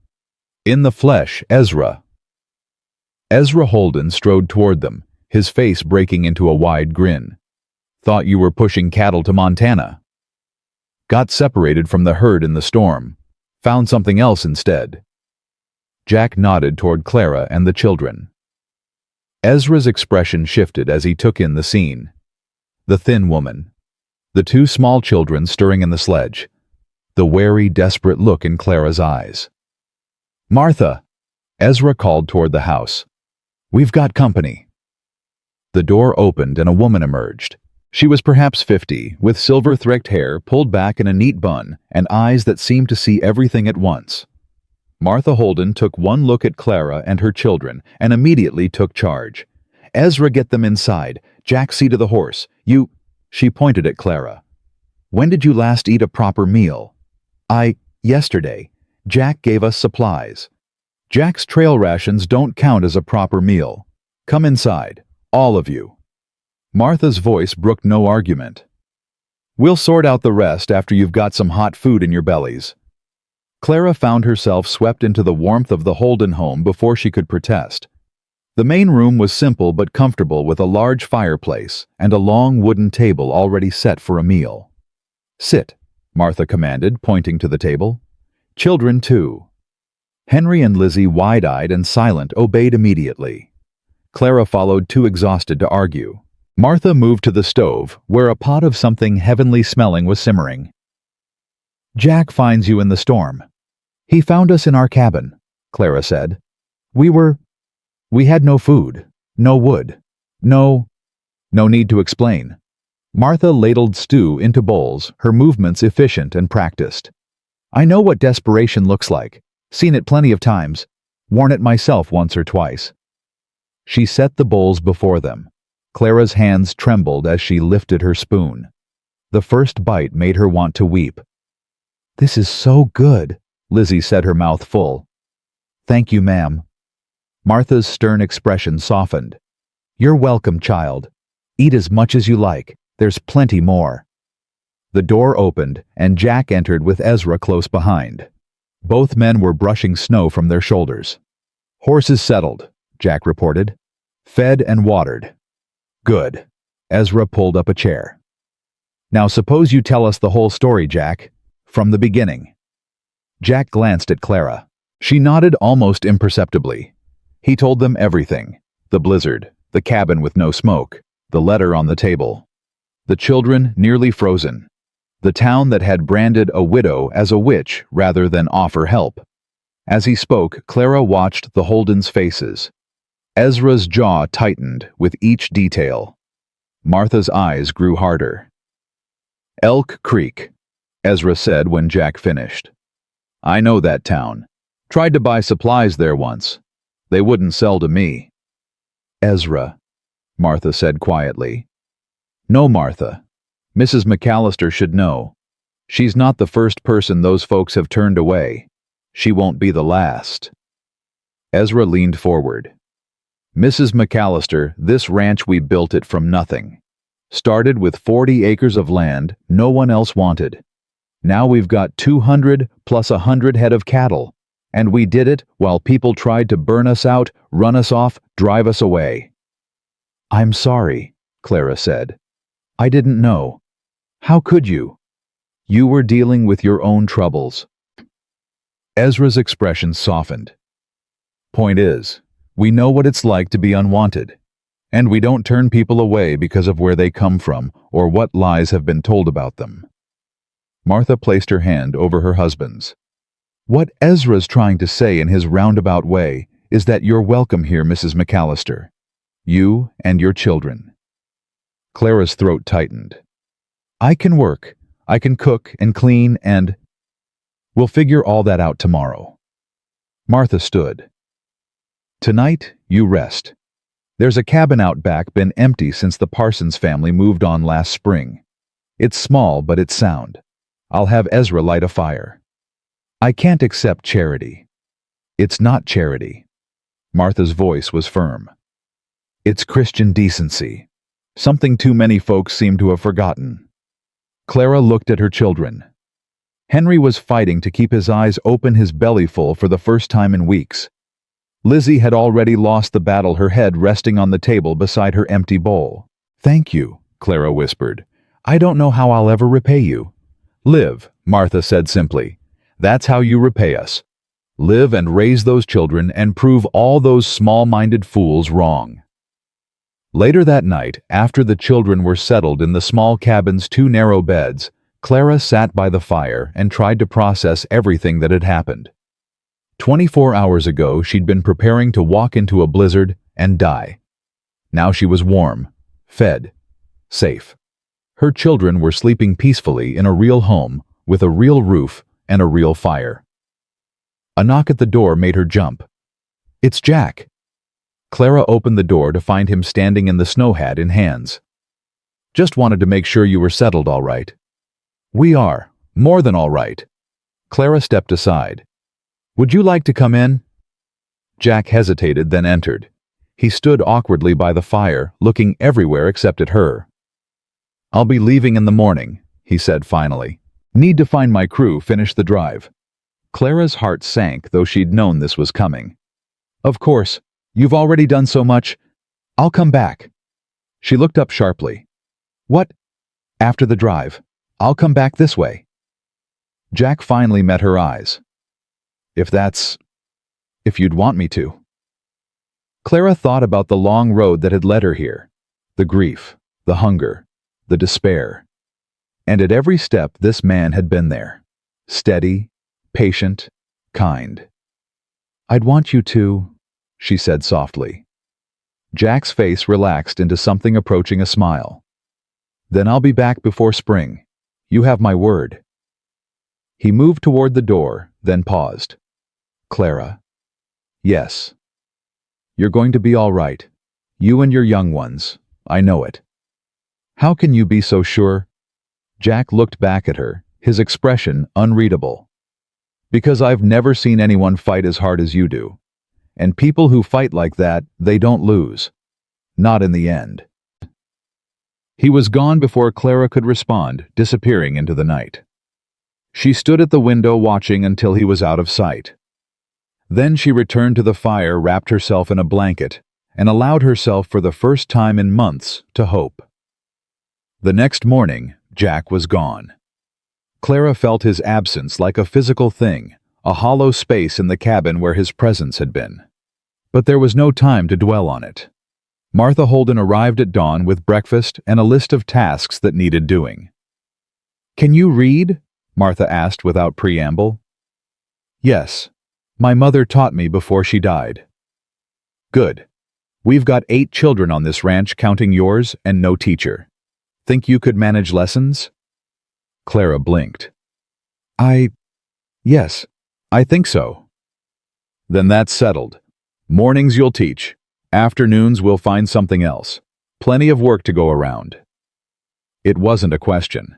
In the flesh, Ezra. Ezra Holden strode toward them, his face breaking into a wide grin. Thought you were pushing cattle to Montana. Got separated from the herd in the storm. Found something else instead. Jack nodded toward Clara and the children. Ezra's expression shifted as he took in the scene. The thin woman. The 2 small children stirring in the sledge. The wary, desperate look in Clara's eyes. Martha! Ezra called toward the house. We've got company. The door opened and a woman emerged. She was perhaps 50, with silver-threaded hair pulled back in a neat bun and eyes that seemed to see everything at once. Martha Holden took one look at Clara and her children and immediately took charge. Ezra, get them inside. Jack, see to the horse. She pointed at Clara. When did you last eat a proper meal? Yesterday. Jack gave us supplies. Jack's trail rations don't count as a proper meal. Come inside, all of you. Martha's voice brooked no argument. We'll sort out the rest after you've got some hot food in your bellies. Clara found herself swept into the warmth of the Holden home before she could protest. The main room was simple but comfortable with a large fireplace and a long wooden table already set for a meal. Sit, Martha commanded, pointing to the table. Children, too. Henry and Lizzie, wide-eyed and silent, obeyed immediately. Clara followed, too exhausted to argue. Martha moved to the stove, where a pot of something heavenly smelling was simmering. Jack finds you in the storm. He found us in our cabin, Clara said. We had no food, no wood, no need to explain. Martha ladled stew into bowls, her movements efficient and practiced. I know what desperation looks like. Seen it plenty of times. Worn it myself once or twice. She set the bowls before them. Clara's hands trembled as she lifted her spoon. The first bite made her want to weep. "This is so good," Lizzie said, her mouth full. "Thank you, ma'am." Martha's stern expression softened. "You're welcome, child. Eat as much as you like. There's plenty more." The door opened, and Jack entered with Ezra close behind. Both men were brushing snow from their shoulders. "Horses settled," Jack reported. "Fed and watered." "Good." Ezra pulled up a chair. "Now suppose you tell us the whole story, Jack, from the beginning." Jack glanced at Clara. She nodded almost imperceptibly. He told them everything: the blizzard, the cabin with no smoke, the letter on the table, the children nearly frozen, the town that had branded a widow as a witch rather than offer help. As he spoke, Clara watched the Holdens' faces. Ezra's jaw tightened with each detail. Martha's eyes grew harder. "Elk Creek," Ezra said when Jack finished. "I know that town. Tried to buy supplies there once. They wouldn't sell to me." "Ezra," Martha said quietly. "No, Martha. Mrs. McAllister should know. She's not the first person those folks have turned away. She won't be the last." Ezra leaned forward. "Mrs. McAllister, this ranch we built it from nothing. Started with 40 acres of land no one else wanted. Now we've got 200 plus 100 head of cattle. And we did it while people tried to burn us out, run us off, drive us away." "I'm sorry," Clara said. "I didn't know. How could you? You were dealing with your own troubles." Ezra's expression softened. "Point is, we know what it's like to be unwanted. And we don't turn people away because of where they come from or what lies have been told about them." Martha placed her hand over her husband's. "What Ezra's trying to say in his roundabout way is that you're welcome here, Mrs. McAllister. You and your children." Clara's throat tightened. "I can work. I can cook and clean and—" "We'll figure all that out tomorrow." Martha stood. "Tonight, you rest. There's a cabin out back been empty since the Parsons family moved on last spring. It's small, but it's sound. I'll have Ezra light a fire. I can't accept charity. It's not charity." Martha's voice was firm. "It's Christian decency. Something too many folks seem to have forgotten." Clara looked at her children. Henry was fighting to keep his eyes open, his belly full for the first time in weeks. Lizzie had already lost the battle, her head resting on the table beside her empty bowl. "Thank you," Clara whispered. "I don't know how I'll ever repay you." "Live," Martha said simply. "That's how you repay us. Live and raise those children and prove all those small-minded fools wrong." Later that night, after the children were settled in the small cabin's 2 narrow beds, Clara sat by the fire and tried to process everything that had happened. 24 hours ago, she'd been preparing to walk into a blizzard and die. Now she was warm, fed, safe. Her children were sleeping peacefully in a real home, with a real roof and a real fire. A knock at the door made her jump. "It's Jack." Clara opened the door to find him standing in the snow hat in hands. "Just wanted to make sure you were settled all right." "We are, more than all right." Clara stepped aside. "Would you like to come in?" Jack hesitated, then entered. He stood awkwardly by the fire, looking everywhere except at her. "I'll be leaving in the morning," he said finally. "Need to find my crew, finish the drive." Clara's heart sank, though she'd known this was coming. "Of course, you've already done so much. I'll come back." She looked up sharply. "What?" "After the drive. I'll come back this way." Jack finally met her eyes. If you'd want me to." Clara thought about the long road that had led her here, the grief, the hunger, the despair. And at every step this man had been there, steady, patient, kind. "I'd want you to," she said softly. Jack's face relaxed into something approaching a smile. "Then I'll be back before spring. You have my word." He moved toward the door, then paused. "Clara." "Yes." "You're going to be all right. You and your young ones. I know it." "How can you be so sure?" Jack looked back at her, his expression unreadable. "Because I've never seen anyone fight as hard as you do. And people who fight like that, they don't lose. Not in the end." He was gone before Clara could respond, disappearing into the night. She stood at the window watching until he was out of sight. Then she returned to the fire, wrapped herself in a blanket, and allowed herself for the first time in months to hope. The next morning, Jack was gone. Clara felt his absence like a physical thing, a hollow space in the cabin where his presence had been. But there was no time to dwell on it. Martha Holden arrived at dawn with breakfast and a list of tasks that needed doing. "Can you read?" Martha asked without preamble. "Yes. My mother taught me before she died." "Good. We've got 8 children on this ranch, counting yours, and no teacher. Think you could manage lessons?" Clara blinked. Yes, I think so." "Then that's settled. Mornings you'll teach. Afternoons we'll find something else. Plenty of work to go around." It wasn't a question.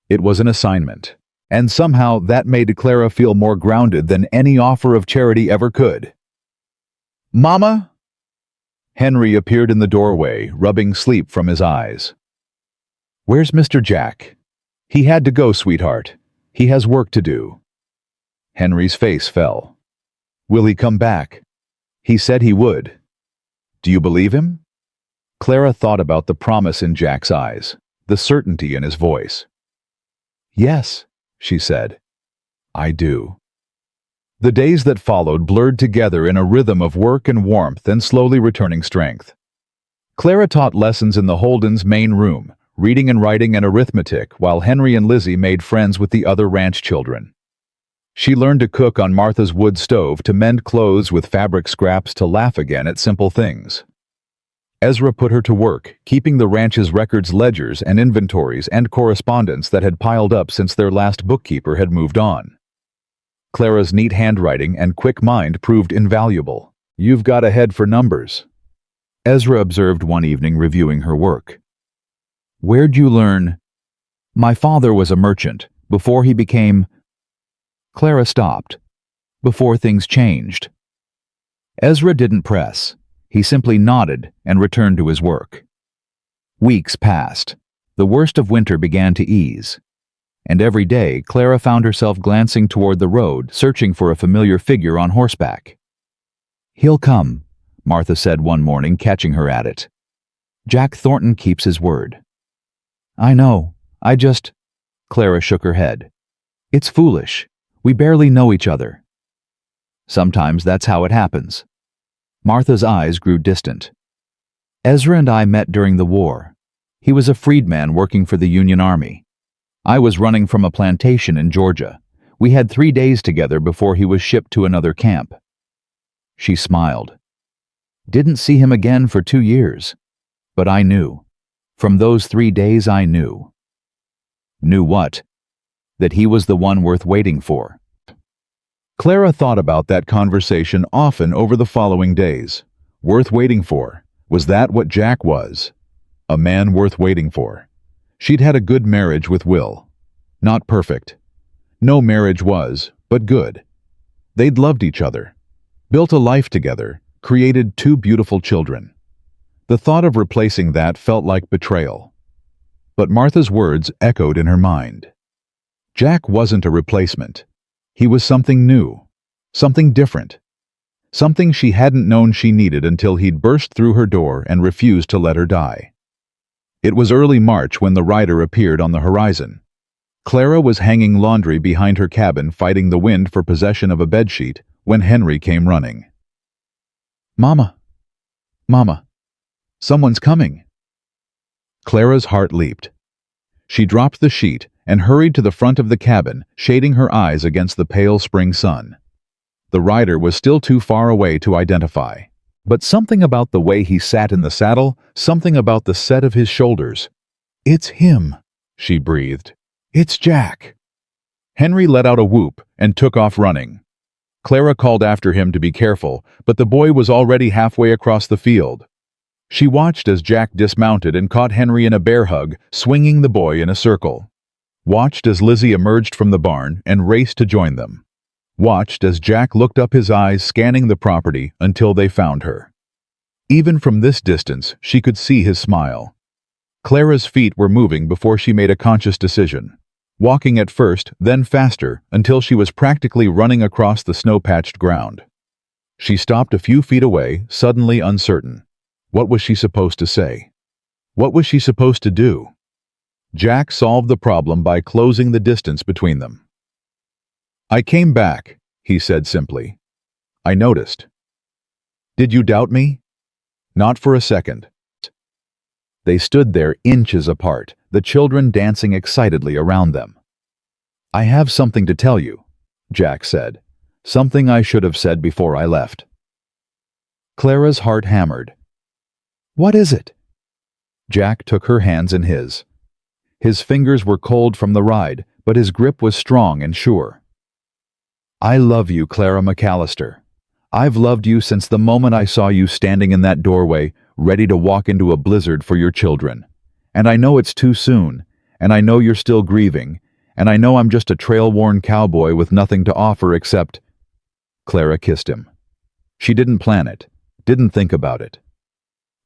It was an assignment. And somehow that made Clara feel more grounded than any offer of charity ever could. "Mama?" Henry appeared in the doorway, rubbing sleep from his eyes. "Where's Mr. Jack?" "He had to go, sweetheart. He has work to do." Henry's face fell. "Will he come back?" "He said he would." "Do you believe him?" Clara thought about the promise in Jack's eyes, the certainty in his voice. "Yes," she said. "I do." The days that followed blurred together in a rhythm of work and warmth and slowly returning strength. Clara taught lessons in the Holdens' main room, reading and writing and arithmetic, while Henry and Lizzie made friends with the other ranch children. She learned to cook on Martha's wood stove, to mend clothes with fabric scraps, to laugh again at simple things. Ezra put her to work, keeping the ranch's records, ledgers, and inventories and correspondence that had piled up since their last bookkeeper had moved on. Clara's neat handwriting and quick mind proved invaluable. "You've got a head for numbers," Ezra observed one evening reviewing her work. "Where'd you learn?" "My father was a merchant, before he became—" Clara stopped. "Before things changed." Ezra didn't press. He simply nodded and returned to his work. Weeks passed. The worst of winter began to ease. And every day, Clara found herself glancing toward the road, searching for a familiar figure on horseback. "He'll come," Martha said one morning, catching her at it. "Jack Thornton keeps his word." "I know. Clara shook her head. "It's foolish. We barely know each other." "Sometimes that's how it happens." Martha's eyes grew distant. "Ezra and I met during the war. He was a freedman working for the Union Army. I was running from a plantation in Georgia. We had 3 days together before he was shipped to another camp." She smiled. "Didn't see him again for 2 years. But I knew. From those 3 days I knew." "Knew what?" "That he was the one worth waiting for." Clara thought about that conversation often over the following days. Worth waiting for. Was that what Jack was? A man worth waiting for. She'd had a good marriage with Will. Not perfect. No marriage was, but good. They'd loved each other. Built a life together. Created 2 beautiful children. The thought of replacing that felt like betrayal. But Martha's words echoed in her mind. Jack wasn't a replacement. He was something new. Something different. Something she hadn't known she needed until he'd burst through her door and refused to let her die. It was early March when the rider appeared on the horizon. Clara was hanging laundry behind her cabin, fighting the wind for possession of a bedsheet, when Henry came running. "Mama! Mama! Someone's coming!" Clara's heart leaped. She dropped the sheet and hurried to the front of the cabin, shading her eyes against the pale spring sun. The rider was still too far away to identify. But something about the way he sat in the saddle, something about the set of his shoulders. "It's him," she breathed. "It's Jack." Henry let out a whoop and took off running. Clara called after him to be careful, but the boy was already halfway across the field. She watched as Jack dismounted and caught Henry in a bear hug, swinging the boy in a circle. Watched as Lizzie emerged from the barn and raced to join them. Watched as Jack looked up, his eyes scanning the property until they found her. Even from this distance, she could see his smile. Clara's feet were moving before she made a conscious decision. Walking at first, then faster, until she was practically running across the snow-patched ground. She stopped a few feet away, suddenly uncertain. What was she supposed to say? What was she supposed to do? Jack solved the problem by closing the distance between them. "I came back," he said simply. "I noticed." "Did you doubt me?" "Not for a second." They stood there inches apart, the children dancing excitedly around them. "I have something to tell you," Jack said. "Something I should have said before I left." Clara's heart hammered. "What is it?" Jack took her hands in his. His fingers were cold from the ride, but his grip was strong and sure. "I love you, Clara McAllister. I've loved you since the moment I saw you standing in that doorway, ready to walk into a blizzard for your children. And I know it's too soon, and I know you're still grieving, and I know I'm just a trail-worn cowboy with nothing to offer except—" Clara kissed him. She didn't plan it, didn't think about it.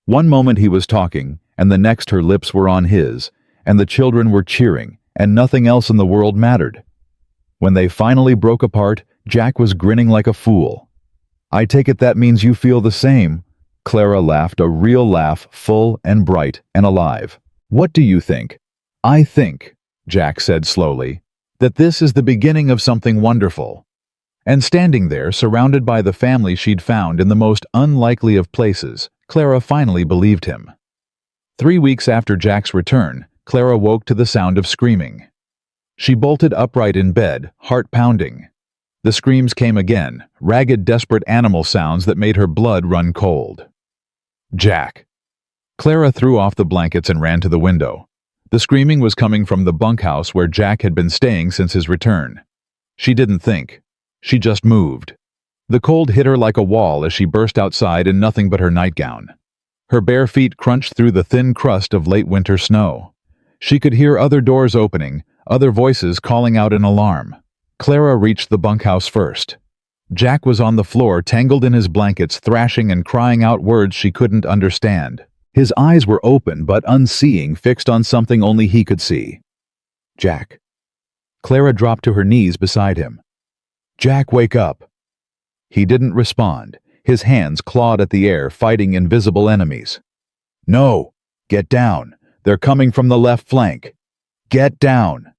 One moment he was talking, and the next her lips were on his, and the children were cheering, and nothing else in the world mattered. When they finally broke apart, Jack was grinning like a fool. "I take it that means you feel the same." Clara laughed, a real laugh, full and bright and alive. "What do you think?" "I think," Jack said slowly, "that this is the beginning of something wonderful." And standing there, surrounded by the family she'd found in the most unlikely of places, Clara finally believed him. 3 weeks after Jack's return, Clara woke to the sound of screaming. She bolted upright in bed, heart pounding. The screams came again, ragged, desperate animal sounds that made her blood run cold. "Jack!" Clara threw off the blankets and ran to the window. The screaming was coming from the bunkhouse where Jack had been staying since his return. She didn't think. She just moved. The cold hit her like a wall as she burst outside in nothing but her nightgown. Her bare feet crunched through the thin crust of late winter snow. She could hear other doors opening, other voices calling out in alarm. Clara reached the bunkhouse first. Jack was on the floor, tangled in his blankets, thrashing and crying out words she couldn't understand. His eyes were open but unseeing, fixed on something only he could see. "Jack." Clara dropped to her knees beside him. "Jack, wake up." He didn't respond. His hands clawed at the air, fighting invisible enemies. "No! Get down! They're coming from the left flank! Get down!"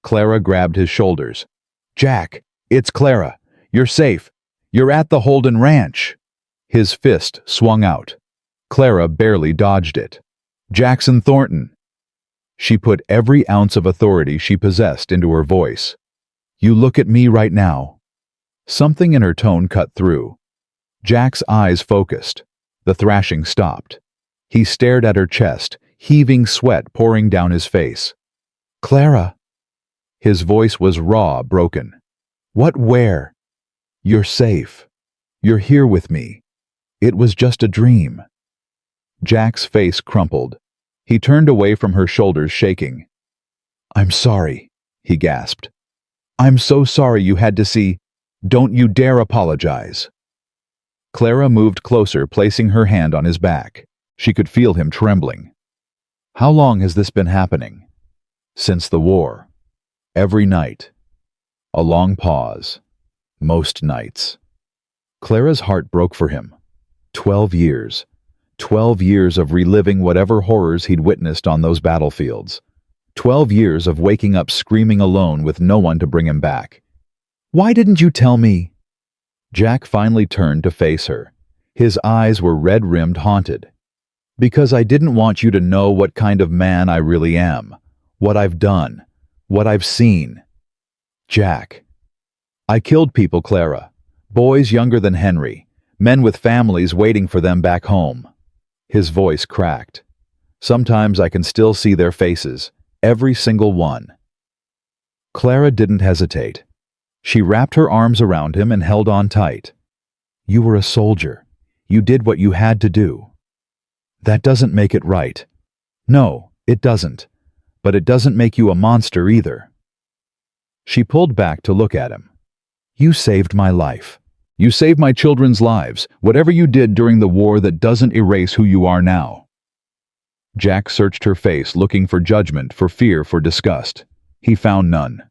Clara grabbed his shoulders. "Jack, it's Clara. You're safe. You're at the Holden Ranch." His fist swung out. Clara barely dodged it. "Jackson Thornton." She put every ounce of authority she possessed into her voice. "You look at me right now." Something in her tone cut through. Jack's eyes focused. The thrashing stopped. He stared at her chest, heaving sweat pouring down his face. "Clara." His voice was raw, broken. "What, where?" "You're safe. You're here with me. It was just a dream." Jack's face crumpled. He turned away from her shoulders, shaking. "I'm sorry," he gasped. "I'm so sorry you had to see. Don't you dare apologize." Clara moved closer, placing her hand on his back. She could feel him trembling. "How long has this been happening?" "Since the war. Every night." A long pause. "Most nights." Clara's heart broke for him. 12 years. 12 years of reliving whatever horrors he'd witnessed on those battlefields. 12 years of waking up screaming alone with no one to bring him back. "Why didn't you tell me?" Jack finally turned to face her. His eyes were red-rimmed, haunted. "Because I didn't want you to know what kind of man I really am. What I've done. What I've seen." "Jack." "I killed people, Clara. Boys younger than Henry. Men with families waiting for them back home." His voice cracked. "Sometimes I can still see their faces. Every single one." Clara didn't hesitate. She wrapped her arms around him and held on tight. "You were a soldier. You did what you had to do." That doesn't make it right. No, it doesn't. But it doesn't make you a monster either. She pulled back to look at him. You saved my life. You saved my children's lives. Whatever you did during the war, that doesn't erase who you are now. Jack searched her face, looking for judgment, for fear, for disgust. He found none.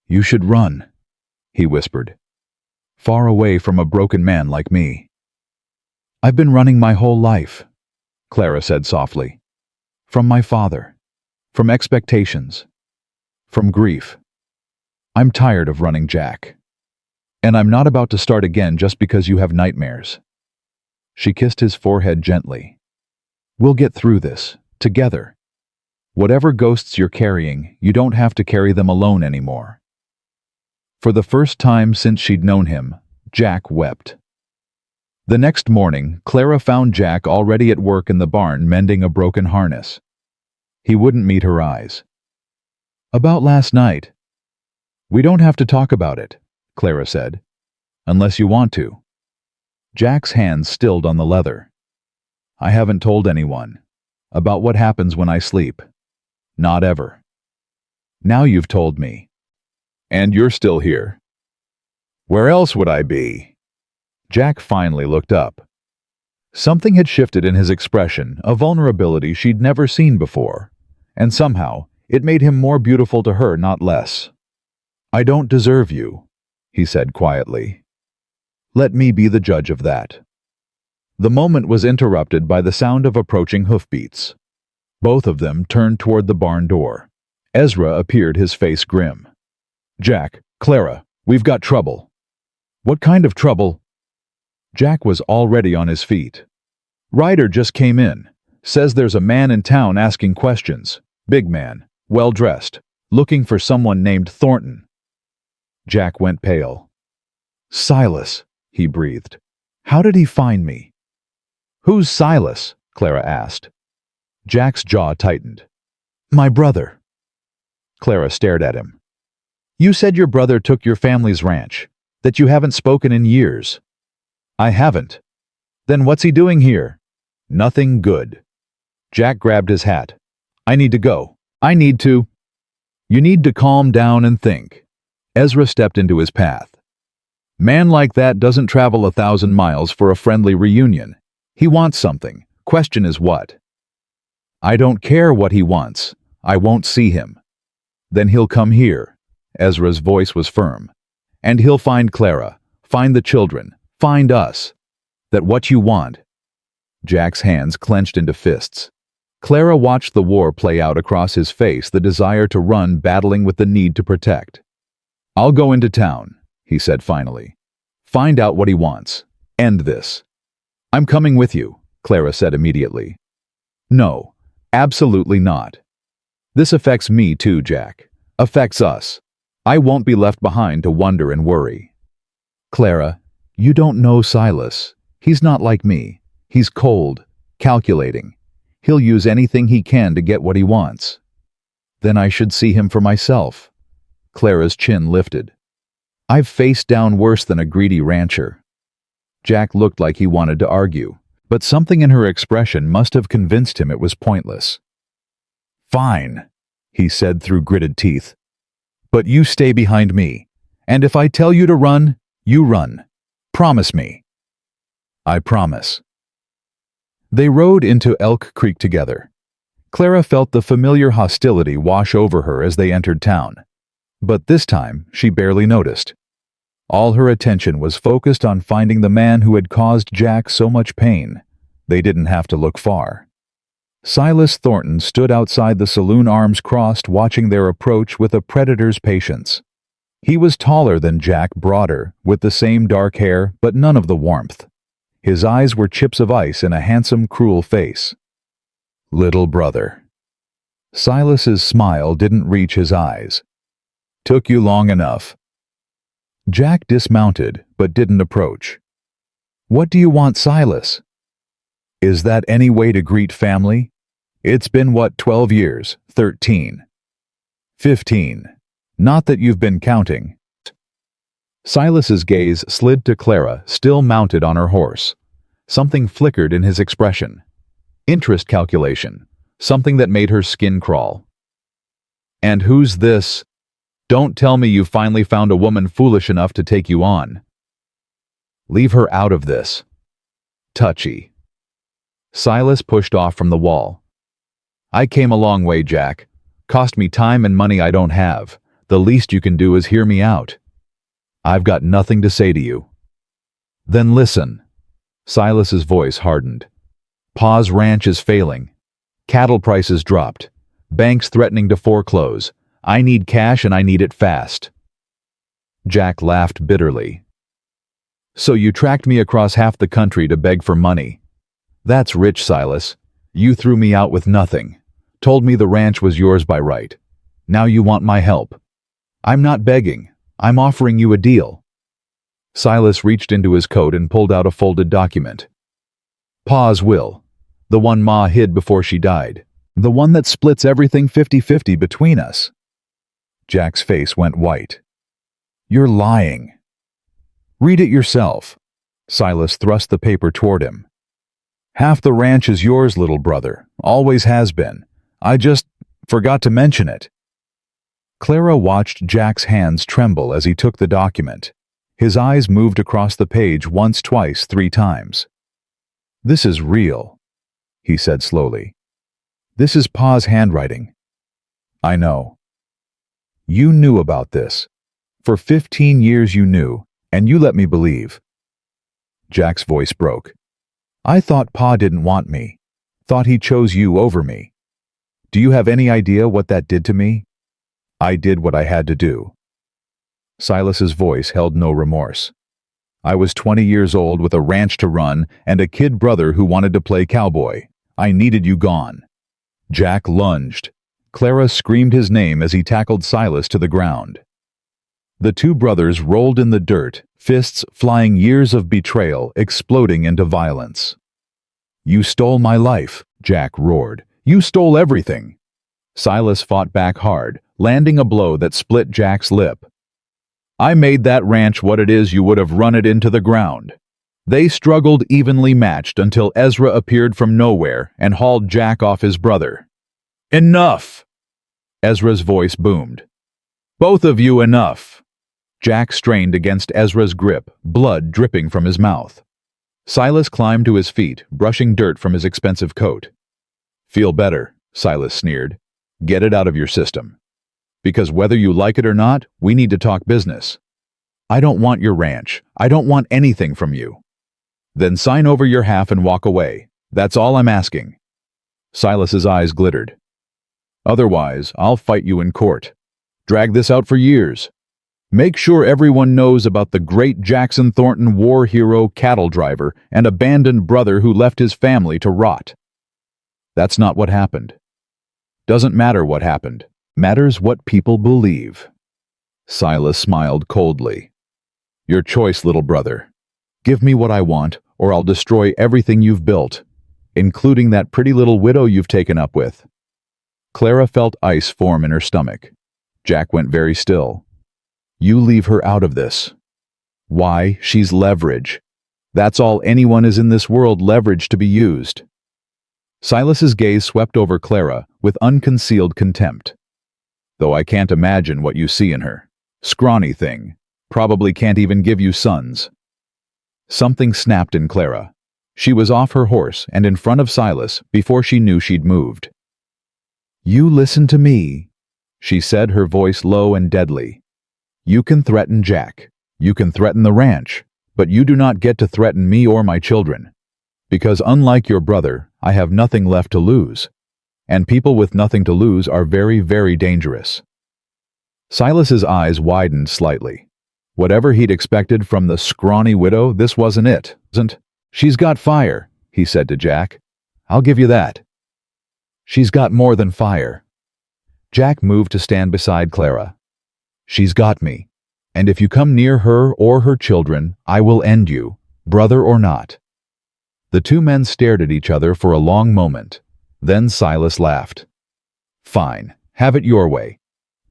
You should run, he whispered. Far away from a broken man like me. I've been running my whole life, Clara said softly. From my father. From expectations. From grief. I'm tired of running, Jack. And I'm not about to start again just because you have nightmares. She kissed his forehead gently. We'll get through this, together. Whatever ghosts you're carrying, you don't have to carry them alone anymore. For the first time since she'd known him, Jack wept. The next morning, Clara found Jack already at work in the barn mending a broken harness. He wouldn't meet her eyes. About last night. We don't have to talk about it, Clara said. Unless you want to. Jack's hands stilled on the leather. I haven't told anyone. About what happens when I sleep. Not ever. Now you've told me. And you're still here. Where else would I be? Jack finally looked up. Something had shifted in his expression, a vulnerability she'd never seen before, and somehow it made him more beautiful to her, not less. I don't deserve you, he said quietly. Let me be the judge of that. The moment was interrupted by the sound of approaching hoofbeats. Both of them turned toward the barn door. Ezra appeared, his face grim. Jack, Clara, we've got trouble. What kind of trouble? Jack was already on his feet. Ryder just came in. Says there's a man in town asking questions. Big man, well-dressed, looking for someone named Thornton. Jack went pale. Silas, he breathed. How did he find me? Who's Silas? Clara asked. Jack's jaw tightened. My brother. Clara stared at him. You said your brother took your family's ranch, that you haven't spoken in years. I haven't. Then what's he doing here? Nothing good. Jack grabbed his hat. I need to go. I need to. You need to calm down and think. Ezra stepped into his path. Man like that doesn't travel 1,000 miles for a friendly reunion. He wants something. Question is what? I don't care what he wants. I won't see him. Then he'll come here. Ezra's voice was firm. And he'll find Clara, find the children, find us. That what you want. Jack's hands clenched into fists. Clara watched the war play out across his face, the desire to run battling with the need to protect. I'll go into town, he said finally. Find out what he wants. End this. I'm coming with you, Clara said immediately. No, absolutely not. This affects me too, Jack. Affects us. I won't be left behind to wonder and worry. Clara, you don't know Silas. He's not like me. He's cold, calculating. He'll use anything he can to get what he wants. Then I should see him for myself. Clara's chin lifted. I've faced down worse than a greedy rancher. Jack looked like he wanted to argue, but something in her expression must have convinced him it was pointless. Fine, he said through gritted teeth. But you stay behind me, and if I tell you to run, you run. Promise me. I promise. They rode into Elk Creek together. Clara felt the familiar hostility wash over her as they entered town. But this time, she barely noticed. All her attention was focused on finding the man who had caused Jack so much pain. They didn't have to look far. Silas Thornton stood outside the saloon, arms crossed, watching their approach with a predator's patience. He was taller than Jack, broader, with the same dark hair, but none of the warmth. His eyes were chips of ice in a handsome, cruel face. Little brother. Silas's smile didn't reach his eyes. Took you long enough. Jack dismounted, but didn't approach. What do you want, Silas? Is that any way to greet family? It's been, 12 years? 13. 15. Not that you've been counting. Silas's gaze slid to Clara, still mounted on her horse. Something flickered in his expression. Interest calculation, something that made her skin crawl. And who's this? Don't tell me you finally found a woman foolish enough to take you on. Leave her out of this. Touchy. Silas pushed off from the wall. I came a long way, Jack. Cost me time and money I don't have. The least you can do is hear me out. I've got nothing to say to you. Then listen. Silas's voice hardened. Pa's ranch is failing. Cattle prices dropped. Banks threatening to foreclose. I need cash and I need it fast. Jack laughed bitterly. So you tracked me across half the country to beg for money. That's rich, Silas. You threw me out with nothing. Told me the ranch was yours by right. Now you want my help. I'm not begging. I'm offering you a deal. Silas reached into his coat and pulled out a folded document. Pa's will. The one Ma hid before she died. The one that splits everything 50-50 between us. Jack's face went white. You're lying. Read it yourself. Silas thrust the paper toward him. Half the ranch is yours, little brother. Always has been. I just forgot to mention it. Clara watched Jack's hands tremble as he took the document. His eyes moved across the page once, twice, 3 times. This is real, he said slowly. This is Pa's handwriting. I know. You knew about this. For 15 years you knew, and you let me believe. Jack's voice broke. I thought Pa didn't want me. Thought he chose you over me. Do you have any idea what that did to me? I did what I had to do. Silas's voice held no remorse. I was 20 years old with a ranch to run and a kid brother who wanted to play cowboy. I needed you gone. Jack lunged. Clara screamed his name as he tackled Silas to the ground. The two brothers rolled in the dirt, fists flying, years of betrayal exploding into violence. You stole my life, Jack roared. You stole everything. Silas fought back hard, landing a blow that split Jack's lip. I made that ranch what it is. You would have run it into the ground. They struggled evenly matched until Ezra appeared from nowhere and hauled Jack off his brother. Enough! Ezra's voice boomed. Both of you, enough! Jack strained against Ezra's grip, blood dripping from his mouth. Silas climbed to his feet, brushing dirt from his expensive coat. Feel better, Silas sneered. Get it out of your system. Because whether you like it or not, we need to talk business. I don't want your ranch. I don't want anything from you. Then sign over your half and walk away. That's all I'm asking. Silas's eyes glittered. Otherwise, I'll fight you in court. Drag this out for years. Make sure everyone knows about the great Jackson Thornton war hero, cattle driver, and abandoned brother who left his family to rot. That's not what happened. Doesn't matter what happened. Matters what people believe. Silas smiled coldly. Your choice, little brother. Give me what I want, or I'll destroy everything you've built, including that pretty little widow you've taken up with. Clara felt ice form in her stomach. Jack went very still. You leave her out of this. Why? She's leverage. That's all anyone is in this world, leverage to be used. Silas's gaze swept over Clara with unconcealed contempt. Though I can't imagine what you see in her. Scrawny thing. Probably can't even give you sons. Something snapped in Clara. She was off her horse and in front of Silas before she knew she'd moved. You listen to me, she said, her voice low and deadly. You can threaten Jack. You can threaten the ranch, but you do not get to threaten me or my children. Because unlike your brother, I have nothing left to lose. And people with nothing to lose are very, very dangerous. Silas's eyes widened slightly. Whatever he'd expected from the scrawny widow, this wasn't it. She's got fire, he said to Jack. I'll give you that. She's got more than fire. Jack moved to stand beside Clara. She's got me. And if you come near her or her children, I will end you, brother or not. The two men stared at each other for a long moment. Then Silas laughed. Fine, have it your way.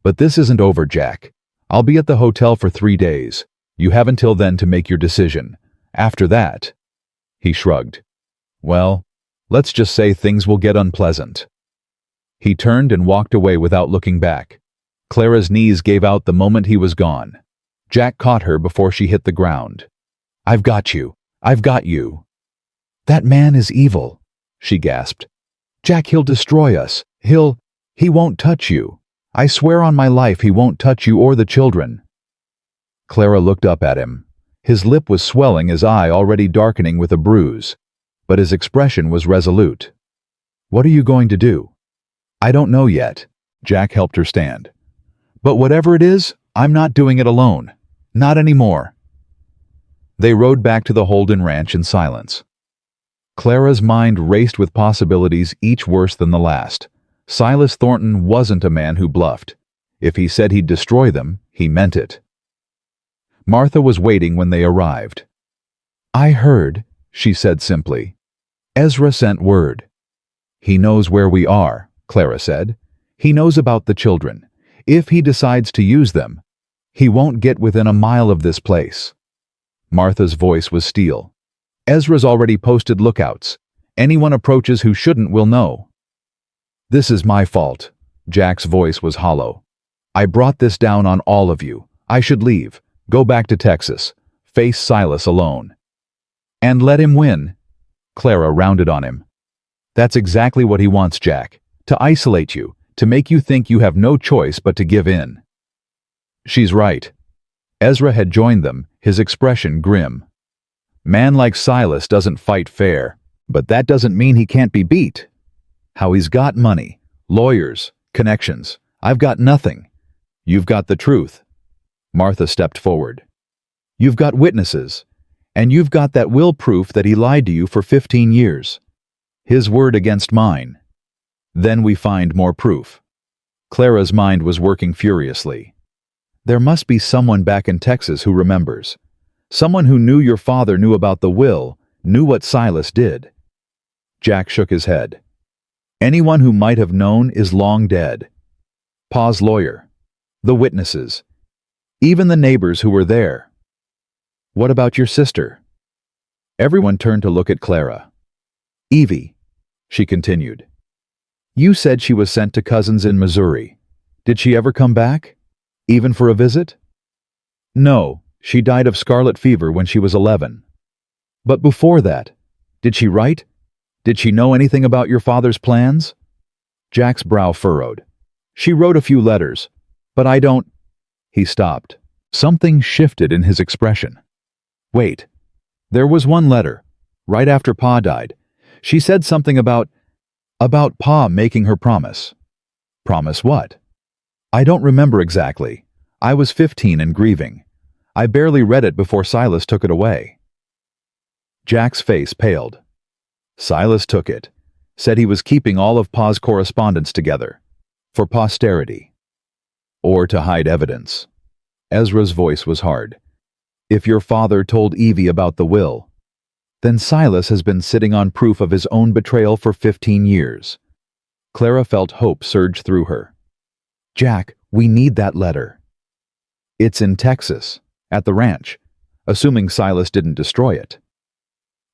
But this isn't over, Jack. I'll be at the hotel for 3 days. You have until then to make your decision. After that, he shrugged. Well, Let's just say things will get unpleasant." He turned and walked away without looking back. Clara's knees gave out the moment he was gone. Jack caught her before she hit the ground. "I've got you. I've got you." "That man is evil," she gasped. "Jack, he'll destroy us. He won't touch you. I swear on my life he won't touch you or the children." Clara looked up at him. His lip was swelling, his eye already darkening with a bruise, but his expression was resolute. "What are you going to do?" "I don't know yet." Jack helped her stand. "But whatever it is, I'm not doing it alone. Not anymore." They rode back to the Holden Ranch in silence. Clara's mind raced with possibilities, each worse than the last. Silas Thornton wasn't a man who bluffed. If he said he'd destroy them, he meant it. Martha was waiting when they arrived. "I heard," she said simply. "Ezra sent word." "He knows where we are," Clara said. "He knows about the children. If he decides to use them, he won't get within a mile of this place." Martha's voice was steel. "Ezra's already posted lookouts. Anyone approaches who shouldn't will know." "This is my fault." Jack's voice was hollow. "I brought this down on all of you. I should leave. Go back to Texas. Face Silas alone." "And let him win." Clara rounded on him. "That's exactly what he wants, Jack. To isolate you. To make you think you have no choice but to give in." She's right. Ezra had joined them, his expression grim. "Man like Silas doesn't fight fair, but that doesn't mean he can't be beat. How he's got money, lawyers, connections. I've got nothing. You've got the truth." Martha stepped forward. "You've got witnesses, and you've got that will proof that he lied to you for 15 years. His word against mine. Then we find more proof." Clara's mind was working furiously. "There must be someone back in Texas who remembers. Someone who knew your father knew about the will, knew what Silas did." Jack shook his head. "Anyone who might have known is long dead. Pa's lawyer, the witnesses, even the neighbors who were there." "What about your sister?" Everyone turned to look at Clara. "Evie," she continued. "You said she was sent to cousins in Missouri. Did she ever come back? Even for a visit?" "No, she died of scarlet fever when she was 11. But before that, did she write? Did she know anything about your father's plans?" Jack's brow furrowed. "She wrote a few letters, but I don't—" He stopped. Something shifted in his expression. "Wait, there was one letter, right after Pa died. She said something about Pa making her promise." "Promise what?" "I don't remember exactly. I was 15 and grieving. I barely read it before Silas took it away." Jack's face paled. "Silas took it, said he was keeping all of Pa's correspondence together, for posterity, or to hide evidence." Ezra's voice was hard. "If your father told Evie about the will, then Silas has been sitting on proof of his own betrayal for 15 years. Clara felt hope surge through her. "Jack, we need that letter." "It's in Texas, at the ranch, assuming Silas didn't destroy it."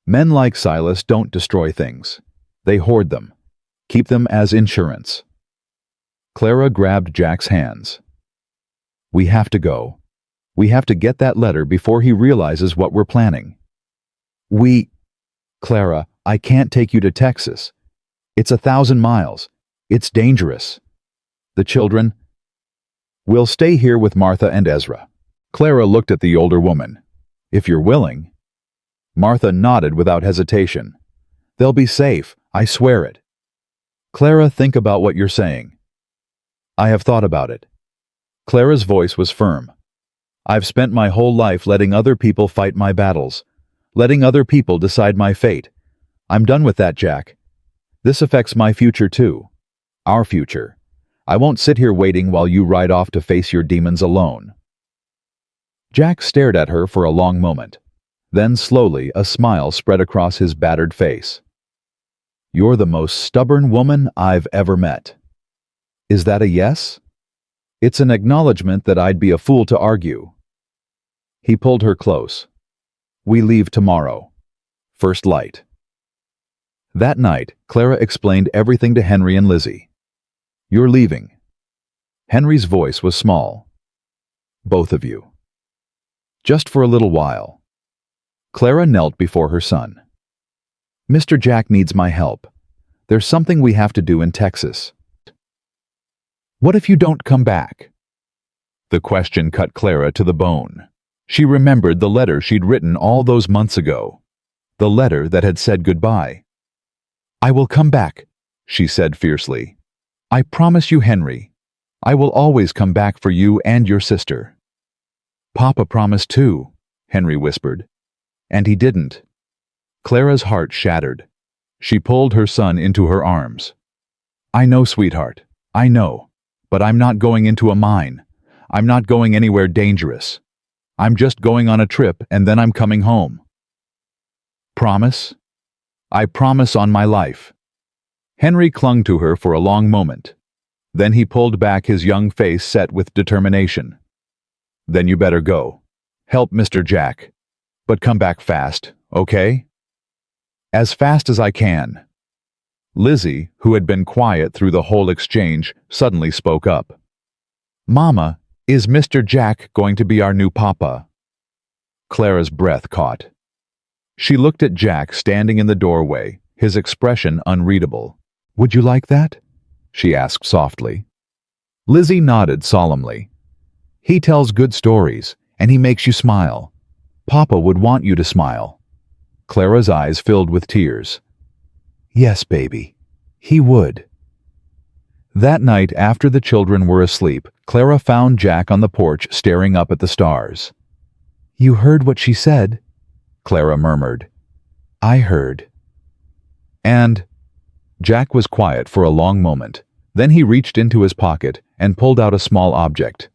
"Men like Silas don't destroy things. They hoard them, keep them as insurance." Clara grabbed Jack's hands. "We have to go. We have to get that letter before he realizes what we're planning." Clara, I can't take you to Texas. It's 1,000 miles. It's dangerous." "The children?" "We'll stay here with Martha and Ezra." Clara looked at the older woman. "If you're willing." Martha nodded without hesitation. "They'll be safe, I swear it." "Clara, think about what you're saying." "I have thought about it." Clara's voice was firm. "I've spent my whole life letting other people fight my battles, letting other people decide my fate. I'm done with that, Jack. This affects my future too. Our future. I won't sit here waiting while you ride off to face your demons alone." Jack stared at her for a long moment. Then slowly a smile spread across his battered face. "You're the most stubborn woman I've ever met." "Is that a yes?" "It's an acknowledgement that I'd be a fool to argue." He pulled her close. "We leave tomorrow. First light." That night, Clara explained everything to Henry and Lizzie. "You're leaving." Henry's voice was small. "Both of you. Just for a little while." Clara knelt before her son. "Mr. Jack needs my help. There's something we have to do in Texas." "What if you don't come back?" The question cut Clara to the bone. She remembered the letter she'd written all those months ago. The letter that had said goodbye. "I will come back," she said fiercely. "I promise you, Henry. I will always come back for you and your sister." "Papa promised too," Henry whispered. "And he didn't." Clara's heart shattered. She pulled her son into her arms. "I know, sweetheart. I know. But I'm not going into a mine. I'm not going anywhere dangerous. I'm just going on a trip and then I'm coming home." "Promise?" "I promise on my life." Henry clung to her for a long moment. Then he pulled back, his young face set with determination. "Then you better go. Help Mr. Jack. But come back fast, okay?" "As fast as I can." Lizzie, who had been quiet through the whole exchange, suddenly spoke up. "Mama, is Mr. Jack going to be our new papa?" Clara's breath caught. She looked at Jack standing in the doorway, his expression unreadable. "Would you like that?" she asked softly. Lizzie nodded solemnly. "He tells good stories, and he makes you smile. Papa would want you to smile." Clara's eyes filled with tears. "Yes, baby, he would." That night, after the children were asleep, Clara found Jack on the porch staring up at the stars. "You heard what she said?" Clara murmured. "I heard." And Jack was quiet for a long moment. Then he reached into his pocket and pulled out a small object.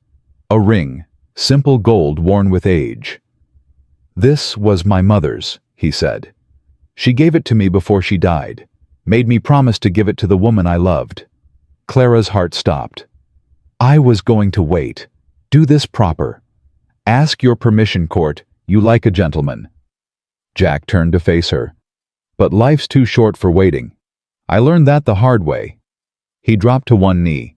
A ring, simple gold worn with age. "This was my mother's," he said. "She gave it to me before she died, made me promise to give it to the woman I loved." Clara's heart stopped. "I was going to wait. Do this proper. Ask your permission, court. You like a gentleman." Jack turned to face her. "But life's too short for waiting. I learned that the hard way." He dropped to one knee.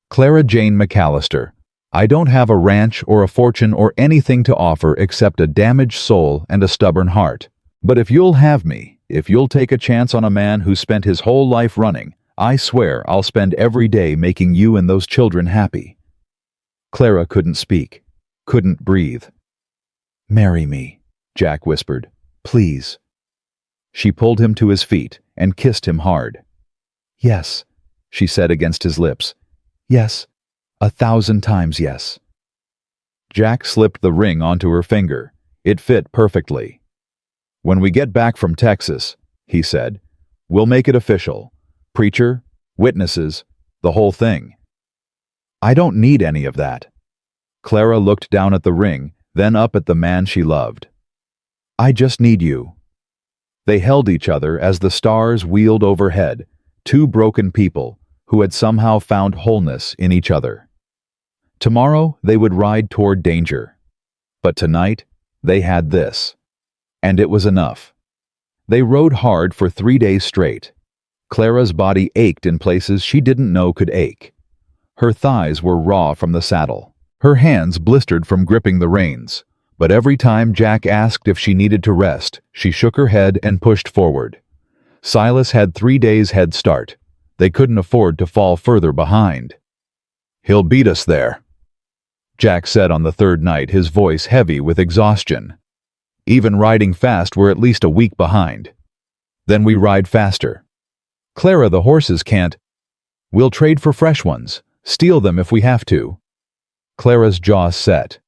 "Clara Jane McAllister, I don't have a ranch or a fortune or anything to offer except a damaged soul and a stubborn heart. But if you'll have me, if you'll take a chance on a man who spent his whole life running, I swear I'll spend every day making you and those children happy." Clara couldn't speak, couldn't breathe. "Marry me," Jack whispered. "Please." She pulled him to his feet and kissed him hard. "Yes," she said against his lips. "Yes, 1,000 times yes." Jack slipped the ring onto her finger. It fit perfectly. "When we get back from Texas," he said, "we'll make it official. Preacher, witnesses, the whole thing." "I don't need any of that." Clara looked down at the ring, then up at the man she loved. "I just need you." They held each other as the stars wheeled overhead, two broken people who had somehow found wholeness in each other. Tomorrow they would ride toward danger. But tonight they had this. And it was enough. They rode hard for 3 days straight. Clara's body ached in places she didn't know could ache. Her thighs were raw from the saddle. Her hands blistered from gripping the reins. But every time Jack asked if she needed to rest, she shook her head and pushed forward. Silas had 3 days' head start. They couldn't afford to fall further behind. "He'll beat us there," Jack said on the third night, his voice heavy with exhaustion. "Even riding fast, we're at least a week behind. Then we ride faster. Clara, the horses can't. We'll trade for fresh ones, steal them if we have to." Clara's jaw set.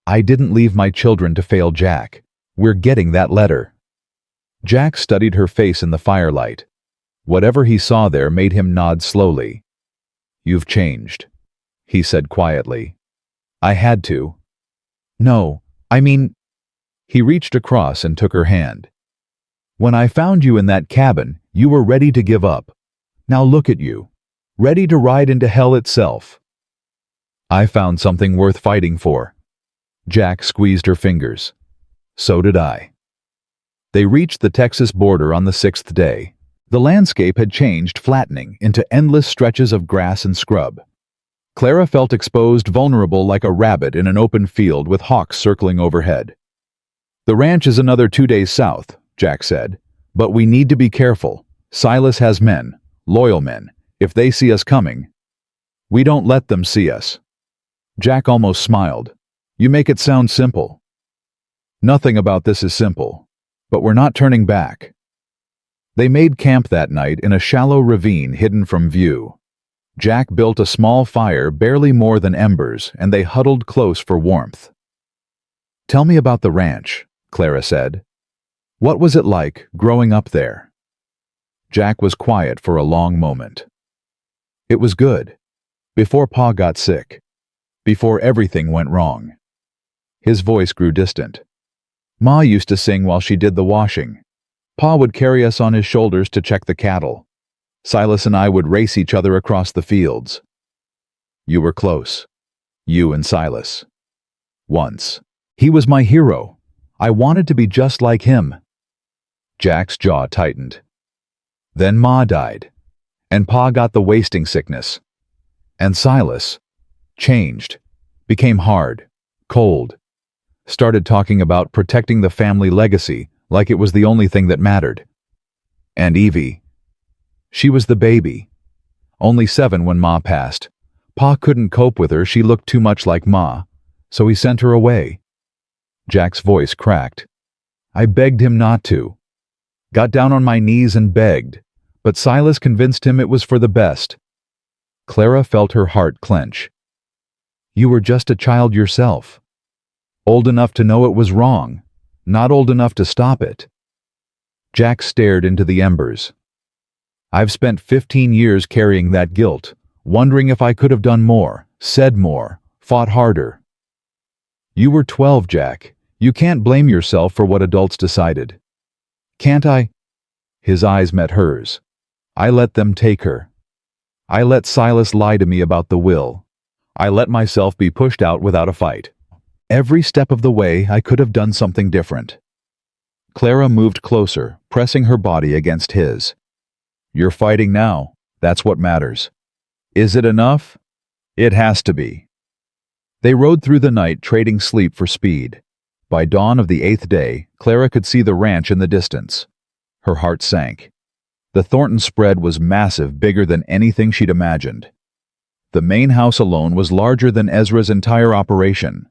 "I didn't leave my children to fail Jack. We're getting that letter." Jack studied her face in the firelight. Whatever he saw there made him nod slowly. "You've changed," he said quietly. "I had to." "No, I mean—" He reached across and took her hand. "When I found you in that cabin, you were ready to give up. Now look at you, ready to ride into hell itself." "I found something worth fighting for." Jack squeezed her fingers. "So did I." They reached the Texas border on the 6th day. The landscape had changed, flattening into endless stretches of grass and scrub. Clara felt exposed, vulnerable like a rabbit in an open field with hawks circling overhead. "The ranch is another 2 days south," Jack said, "but we need to be careful. Silas has men, loyal men. If they see us coming, we don't let them see us." Jack almost smiled. "You make it sound simple." "Nothing about this is simple, but we're not turning back." They made camp that night in a shallow ravine hidden from view. Jack built a small fire, barely more than embers, and they huddled close for warmth. "Tell me about the ranch," Clara said. "What was it like growing up there?" Jack was quiet for a long moment. "It was good. Before Pa got sick. Before everything went wrong." His voice grew distant. "Ma used to sing while she did the washing. Pa would carry us on his shoulders to check the cattle. Silas and I would race each other across the fields." "You were close. You and Silas." "Once. He was my hero. I wanted to be just like him." Jack's jaw tightened. "Then Ma died, and Pa got the wasting sickness. And Silas changed, became hard, cold, started talking about protecting the family legacy like it was the only thing that mattered. And Evie, she was the baby. Only 7 when Ma passed. Pa couldn't cope with her, she looked too much like Ma, so he sent her away." Jack's voice cracked. "I begged him not to. Got down on my knees and begged, but Silas convinced him it was for the best." Clara felt her heart clench. "You were just a child yourself. Old enough to know it was wrong, not old enough to stop it." Jack stared into the embers. "I've spent 15 years carrying that guilt, wondering if I could have done more, said more, fought harder." "You were 12, Jack. You can't blame yourself for what adults decided." "Can't I?" His eyes met hers. "I let them take her. I let Silas lie to me about the will. I let myself be pushed out without a fight. Every step of the way, I could have done something different." Clara moved closer, pressing her body against his. "You're fighting now. That's what matters. Is it enough? It has to be." They rode through the night, trading sleep for speed. By dawn of the 8th day, Clara could see the ranch in the distance. Her heart sank. The Thornton spread was massive, bigger than anything she'd imagined. The main house alone was larger than Ezra's entire operation.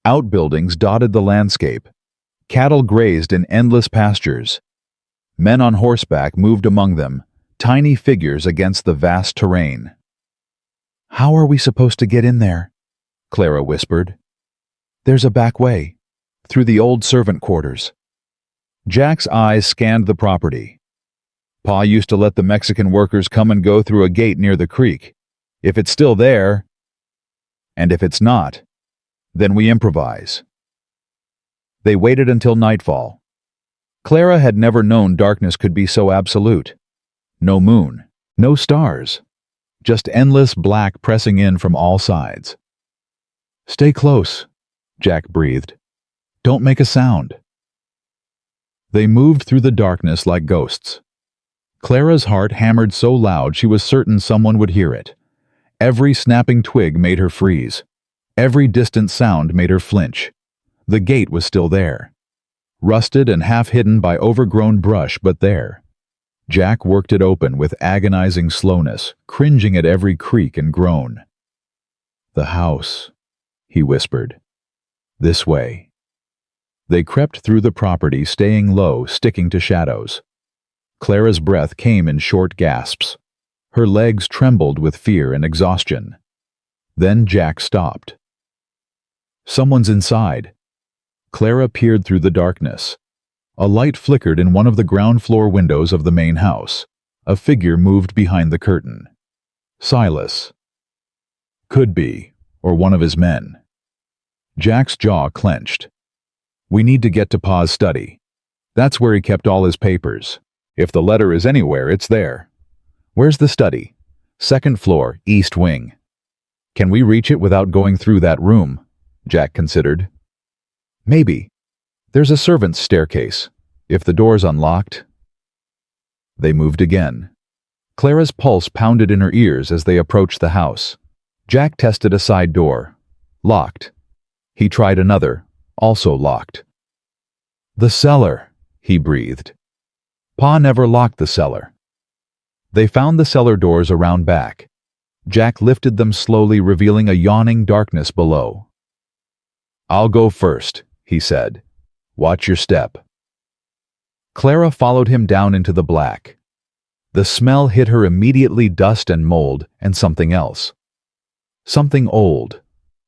Outbuildings dotted the landscape. Cattle grazed in endless pastures. Men on horseback moved among them, tiny figures against the vast terrain. "How are we supposed to get in there?" Clara whispered. "There's a back way, through the old servant quarters." Jack's eyes scanned the property. "Pa used to let the Mexican workers come and go through a gate near the creek. If it's still there, and if it's not, then we improvise." They waited until nightfall. Clara had never known darkness could be so absolute. No moon, no stars, just endless black pressing in from all sides. "Stay close," Jack breathed. "Don't make a sound." They moved through the darkness like ghosts. Clara's heart hammered so loud she was certain someone would hear it. Every snapping twig made her freeze. Every distant sound made her flinch. The gate was still there. Rusted and half hidden by overgrown brush, but there. Jack worked it open with agonizing slowness, cringing at every creak and groan. "The house," he whispered. "This way." They crept through the property, staying low, sticking to shadows. Clara's breath came in short gasps. Her legs trembled with fear and exhaustion. Then Jack stopped. "Someone's inside." Clara peered through the darkness. A light flickered in one of the ground floor windows of the main house. A figure moved behind the curtain. Silas. Could be, or one of his men. Jack's jaw clenched. "We need to get to Pa's study. That's where he kept all his papers. If the letter is anywhere, it's there." "Where's the study?" "Second floor, east wing." "Can we reach it without going through that room?" Jack considered. "Maybe. There's a servant's staircase. If the door's unlocked." They moved again. Clara's pulse pounded in her ears as they approached the house. Jack tested a side door. Locked. He tried another, also locked. "The cellar," he breathed. Pa never locked the cellar. They found the cellar doors around back. Jack lifted them slowly, revealing a yawning darkness below. "I'll go first," he said. "Watch your step." Clara followed him down into the black. The smell hit her immediately, dust and mold and something else. Something old,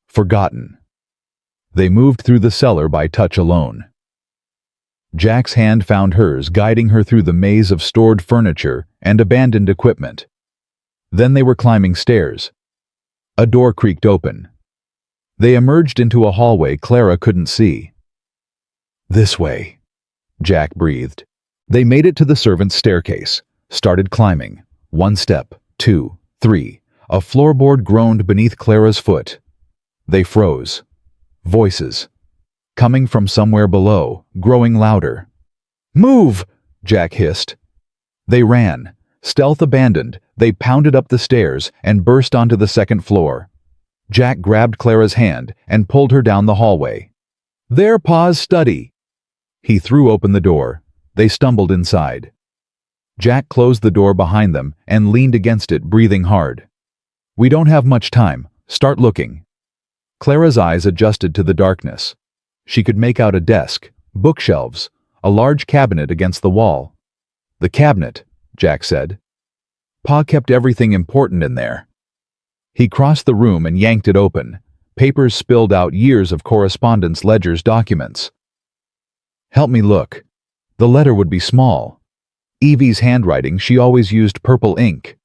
forgotten. They moved through the cellar by touch alone. Jack's hand found hers, guiding her through the maze of stored furniture and abandoned equipment. Then they were climbing stairs. A door creaked open. They emerged into a hallway Clara couldn't see. "This way," Jack breathed. They made it to the servants' staircase, started climbing. 1 step, 2, 3. A floorboard groaned beneath Clara's foot. They froze. Voices. Coming from somewhere below, growing louder. "Move!" Jack hissed. They ran. Stealth abandoned, they pounded up the stairs and burst onto the second floor. Jack grabbed Clara's hand and pulled her down the hallway. "There, Pa's study." He threw open the door. They stumbled inside. Jack closed the door behind them and leaned against it, breathing hard. "We don't have much time. Start looking." Clara's eyes adjusted to the darkness. She could make out a desk, bookshelves, a large cabinet against the wall. "The cabinet," Jack said. "Pa kept everything important in there." He crossed the room and yanked it open. Papers spilled out, years of correspondence, ledgers, documents. "Help me look." The letter would be small. Evie's handwriting, she always used purple ink.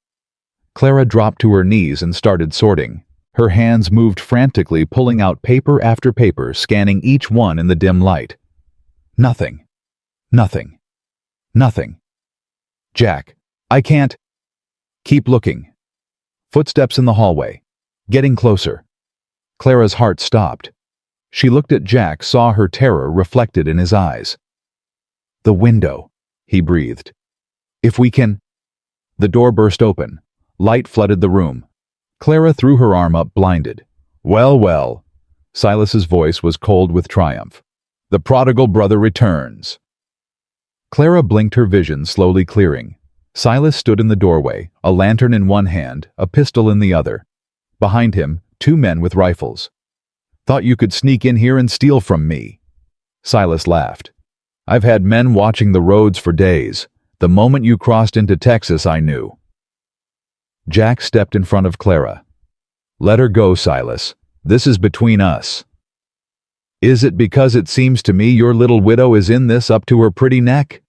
Clara dropped to her knees and started sorting. Her hands moved frantically, pulling out paper after paper, scanning each one in the dim light. Nothing. Nothing. Nothing. "Jack, I can't." "Keep looking." Footsteps in the hallway. Getting closer. Clara's heart stopped. She looked at Jack, saw her terror reflected in his eyes. "The window," he breathed. "If we can—" The door burst open. Light flooded the room. Clara threw her arm up, blinded. "Well, well." Silas's voice was cold with triumph. "The prodigal brother returns." Clara blinked, her vision slowly clearing. Silas stood in the doorway, a lantern in one hand, a pistol in the other. Behind him, 2 men with rifles. "Thought you could sneak in here and steal from me." Silas laughed. "I've had men watching the roads for days. The moment you crossed into Texas, I knew." Jack stepped in front of Clara. "Let her go, Silas. This is between us." "Is it because it seems to me your little widow is in this up to her pretty neck?"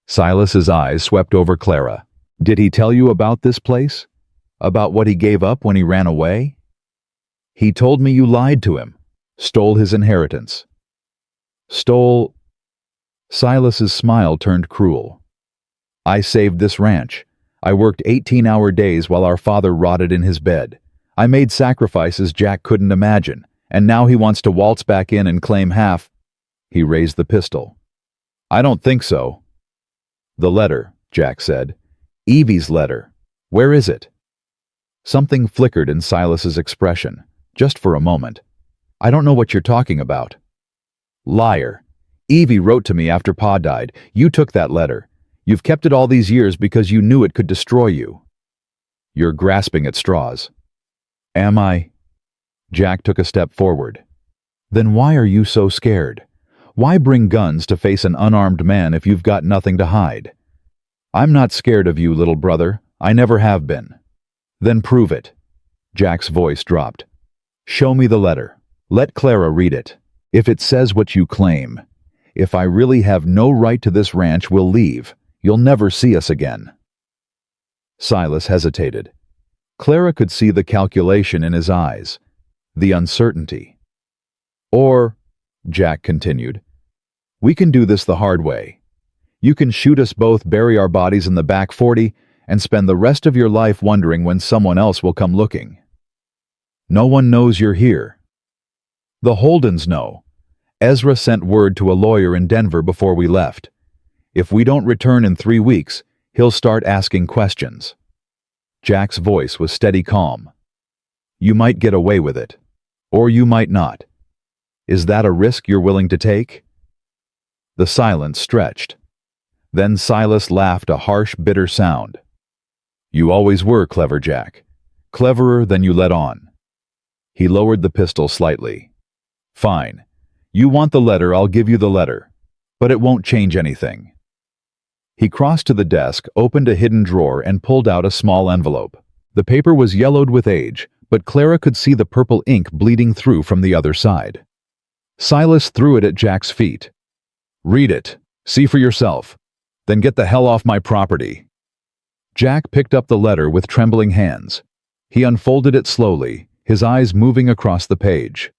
Silas's eyes swept over Clara. "Did he tell you about this place? About what he gave up when he ran away?" "He told me you lied to him, stole his inheritance." "Stole—" Silas's smile turned cruel. "I saved this ranch. I worked 18-hour days while our father rotted in his bed. I made sacrifices Jack couldn't imagine, and now he wants to waltz back in and claim half." He raised the pistol. "I don't think so." "The letter," Jack said. "Evie's letter. Where is it?" Something flickered in Silas's expression, just for a moment. "I don't know what you're talking about." "Liar. Evie wrote to me after Pa died. You took that letter. You've kept it all these years because you knew it could destroy you." "You're grasping at straws." "Am I?" Jack took a step forward. "Then why are you so scared? Why bring guns to face an unarmed man if you've got nothing to hide?" "I'm not scared of you, little brother. I never have been." "Then prove it." Jack's voice dropped. "Show me the letter. Let Clara read it. If it says what you claim, if I really have no right to this ranch, we'll leave. You'll never see us again." Silas hesitated. Clara could see the calculation in his eyes, the uncertainty. "Or," Jack continued, "we can do this the hard way. You can shoot us both, bury our bodies in the back 40, and spend the rest of your life wondering when someone else will come looking. No one knows you're here. The Holdens know. Ezra sent word to a lawyer in Denver before we left. If we don't return in 3 weeks, He'll start asking questions. Jack's voice was steady calm. You might get away with it. Or you might not. Is that a risk you're willing to take? The silence stretched. Then Silas laughed a harsh, bitter sound. You always were clever, Jack. Cleverer than you let on. He lowered the pistol slightly. Fine. You want the letter, I'll give you the letter. But it won't change anything. He crossed to the desk, opened a hidden drawer, and pulled out a small envelope. The paper was yellowed with age, but Clara could see the purple ink bleeding through from the other side. Silas threw it at Jack's feet. Read it. See for yourself. Then get the hell off my property. Jack picked up the letter with trembling hands. He unfolded it slowly, his eyes moving across the page.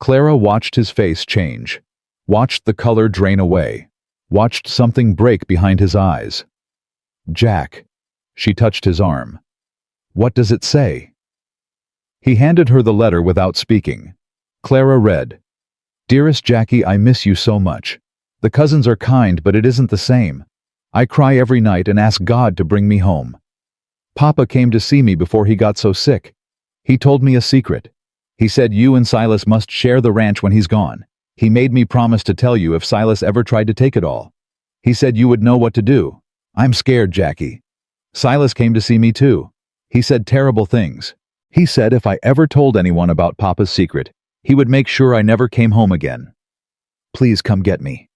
Clara watched his face change, watched the color drain away, watched something break behind his eyes. Jack. She touched his arm. What does it say? He handed her the letter without speaking. Clara read, Dearest Jackie, I miss you so much. The cousins are kind, but it isn't the same. I cry every night and ask God to bring me home. Papa came to see me before he got so sick. He told me a secret. He said you and Silas must share the ranch when he's gone. He made me promise to tell you if Silas ever tried to take it all. He said you would know what to do. I'm scared, Jackie. Silas came to see me too. He said terrible things. He said if I ever told anyone about Papa's secret, he would make sure I never came home again. Please come get me.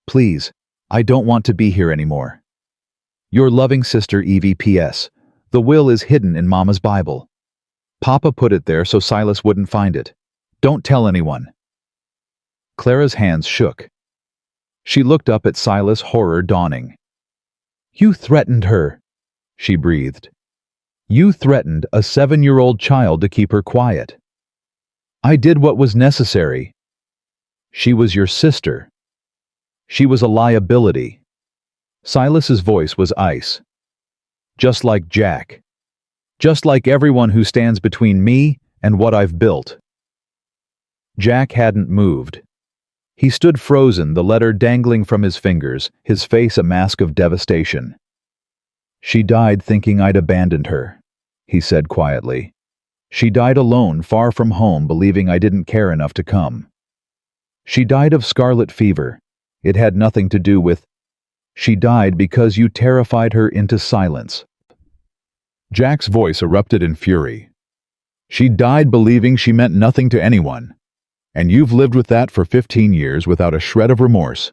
Please, I don't want to be here anymore. Your loving sister Evie. P.S. The will is hidden in Mama's Bible. Papa put it there so Silas wouldn't find it. Don't tell anyone. Clara's hands shook. She looked up at Silas, horror dawning. You threatened her, she breathed. You threatened a 7-year-old child to keep her quiet. I did what was necessary. She was your sister. She was a liability. Silas's voice was ice. Just like Jack. Just like everyone who stands between me and what I've built. Jack hadn't moved. He stood frozen, the letter dangling from his fingers, his face a mask of devastation. She died thinking I'd abandoned her, he said quietly. She died alone, far from home, believing I didn't care enough to come. She died of scarlet fever. It had nothing to do with... She died because you terrified her into silence. Jack's voice erupted in fury. She died believing she meant nothing to anyone. And you've lived with that for 15 years without a shred of remorse.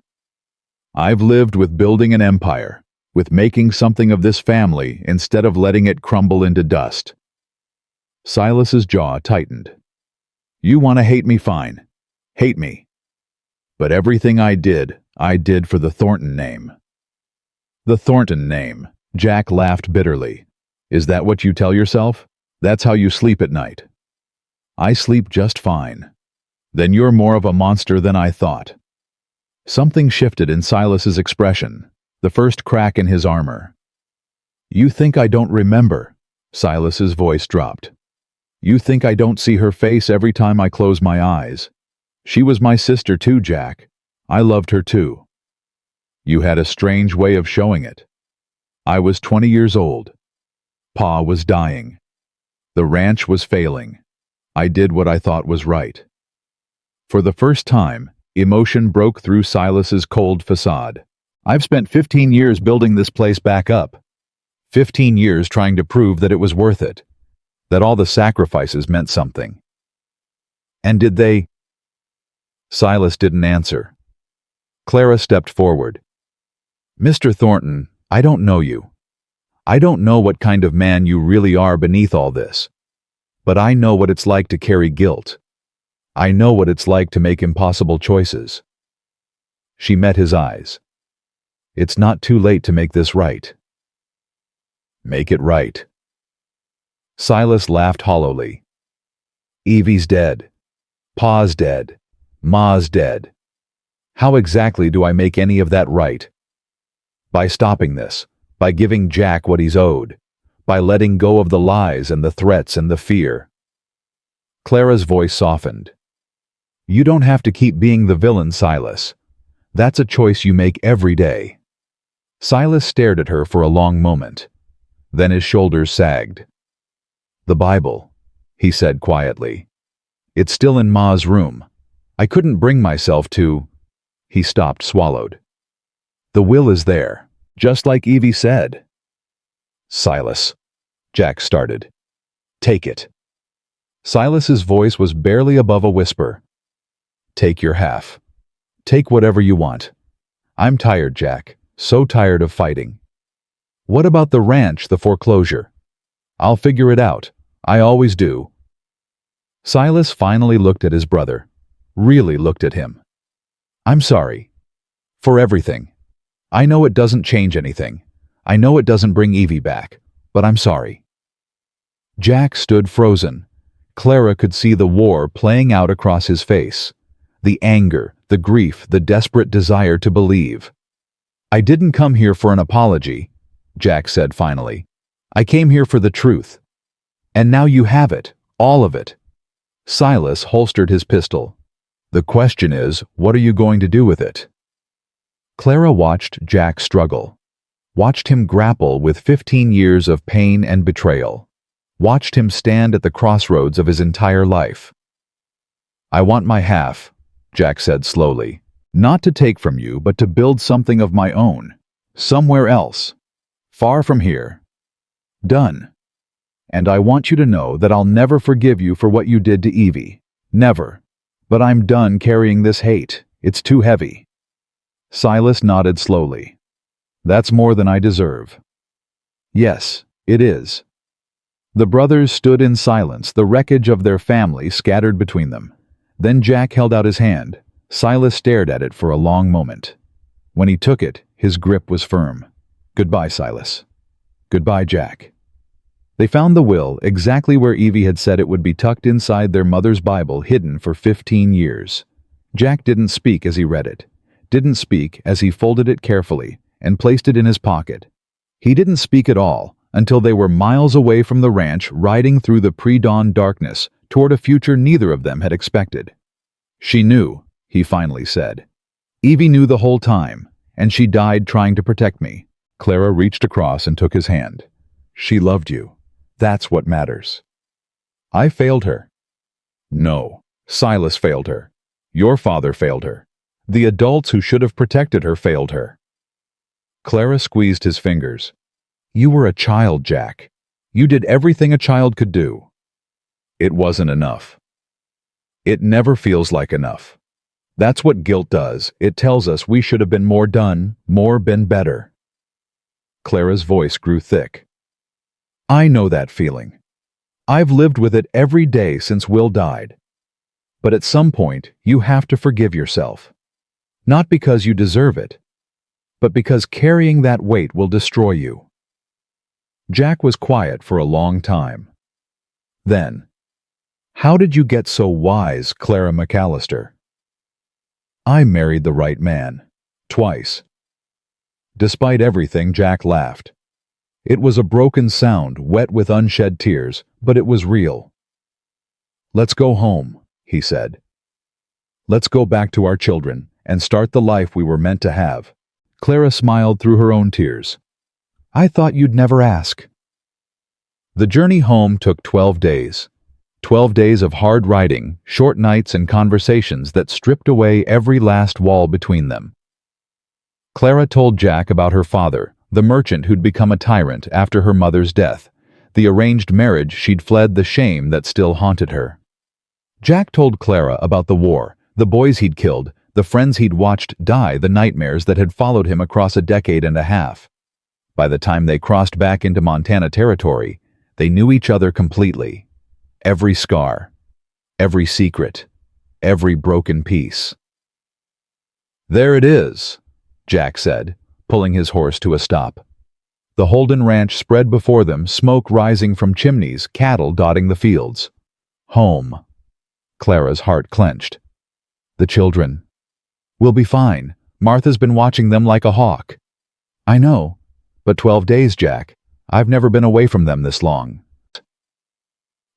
I've lived with building an empire, with making something of this family instead of letting it crumble into dust. Silas's jaw tightened. You want to hate me, fine. Hate me. But everything I did for the Thornton name. The Thornton name, Jack laughed bitterly. Is that what you tell yourself? That's how you sleep at night. I sleep just fine. Then you're more of a monster than I thought. Something shifted in Silas's expression, the first crack in his armor. You think I don't remember? Silas's voice dropped. You think I don't see her face every time I close my eyes? She was my sister too, Jack. I loved her too. You had a strange way of showing it. I was 20 years old. Pa was dying. The ranch was failing. I did what I thought was right. For the first time, emotion broke through Silas's cold facade. I've spent 15 years building this place back up. 15 years trying to prove that it was worth it. That all the sacrifices meant something. And did they? Silas didn't answer. Clara stepped forward. Mr. Thornton, I don't know you. I don't know what kind of man you really are beneath all this. But I know what it's like to carry guilt. I know what it's like to make impossible choices. She met his eyes. It's not too late to make this right. Make it right. Silas laughed hollowly. Evie's dead. Pa's dead. Ma's dead. How exactly do I make any of that right? By stopping this, by giving Jack what he's owed, by letting go of the lies and the threats and the fear. Clara's voice softened. You don't have to keep being the villain, Silas. That's a choice you make every day. Silas stared at her for a long moment. Then his shoulders sagged. "The Bible," he said quietly. "It's still in Ma's room. I couldn't bring myself to—" He stopped, swallowed. "The will is there, just like Evie said." "Silas," Jack started. "Take it." Silas's voice was barely above a whisper. "Take your half. Take whatever you want. I'm tired, Jack. So tired of fighting. What about the ranch, the foreclosure? I'll figure it out. I always do." Silas finally looked at his brother. Really looked at him. "I'm sorry. For everything. I know it doesn't change anything. I know it doesn't bring Evie back. But I'm sorry." Jack stood frozen. Clara could see the war playing out across his face. The anger, the grief, the desperate desire to believe. "I didn't come here for an apology," Jack said finally. "I came here for the truth. And now you have it, all of it." Silas holstered his pistol. "The question is, what are you going to do with it?" Clara watched Jack struggle. Watched him grapple with 15 years of pain and betrayal. Watched him stand at the crossroads of his entire life. "I want my half," Jack said slowly. "Not to take from you, but to build something of my own. Somewhere else. Far from here. Done. And I want you to know that I'll never forgive you for what you did to Evie. Never. But I'm done carrying this hate. It's too heavy." Silas nodded slowly. "That's more than I deserve." "Yes, it is." The brothers stood in silence, the wreckage of their family scattered between them. Then Jack held out his hand. Silas stared at it for a long moment. When he took it, his grip was firm. "Goodbye, Silas. Goodbye, Jack." They found the will exactly where Evie had said it would be, tucked inside their mother's Bible, hidden for 15 years. Jack didn't speak as he read it. Didn't speak as he folded it carefully and placed it in his pocket. He didn't speak at all until they were miles away from the ranch, riding through the pre-dawn darkness toward a future neither of them had expected. "She knew," he finally said. "Evie knew the whole time, and she died trying to protect me." Clara reached across and took his hand. "She loved you. That's what matters." "I failed her." "No, Silas failed her. Your father failed her. The adults who should have protected her failed her." Clara squeezed his fingers. "You were a child, Jack. You did everything a child could do." "It wasn't enough." "It never feels like enough. That's what guilt does. It tells us we should have been more done, more been better." Clara's voice grew thick. "I know that feeling. I've lived with it every day since Will died. But at some point, you have to forgive yourself. Not because you deserve it, but because carrying that weight will destroy you." Jack was quiet for a long time. Then, "How did you get so wise, Clara McAllister?" "I married the right man. Twice." Despite everything, Jack laughed. It was a broken sound, wet with unshed tears, but it was real. "Let's go home," he said. "Let's go back to our children and start the life we were meant to have." Clara smiled through her own tears. "I thought you'd never ask." The journey home took 12 days. 12 days of hard riding, short nights, and conversations that stripped away every last wall between them. Clara told Jack about her father, the merchant who'd become a tyrant after her mother's death, the arranged marriage she'd fled, the shame that still haunted her. Jack told Clara about the war, the boys he'd killed, the friends he'd watched die, the nightmares that had followed him across a decade and a half. By the time they crossed back into Montana territory, they knew each other completely. Every scar, every secret, every broken piece. "There it is," Jack said, pulling his horse to a stop. The Holden Ranch spread before them, smoke rising from chimneys, cattle dotting the fields. Home. Clara's heart clenched. "The children. We'll be fine. Martha's been watching them like a hawk." "I know. But 12 days, Jack. I've never been away from them this long."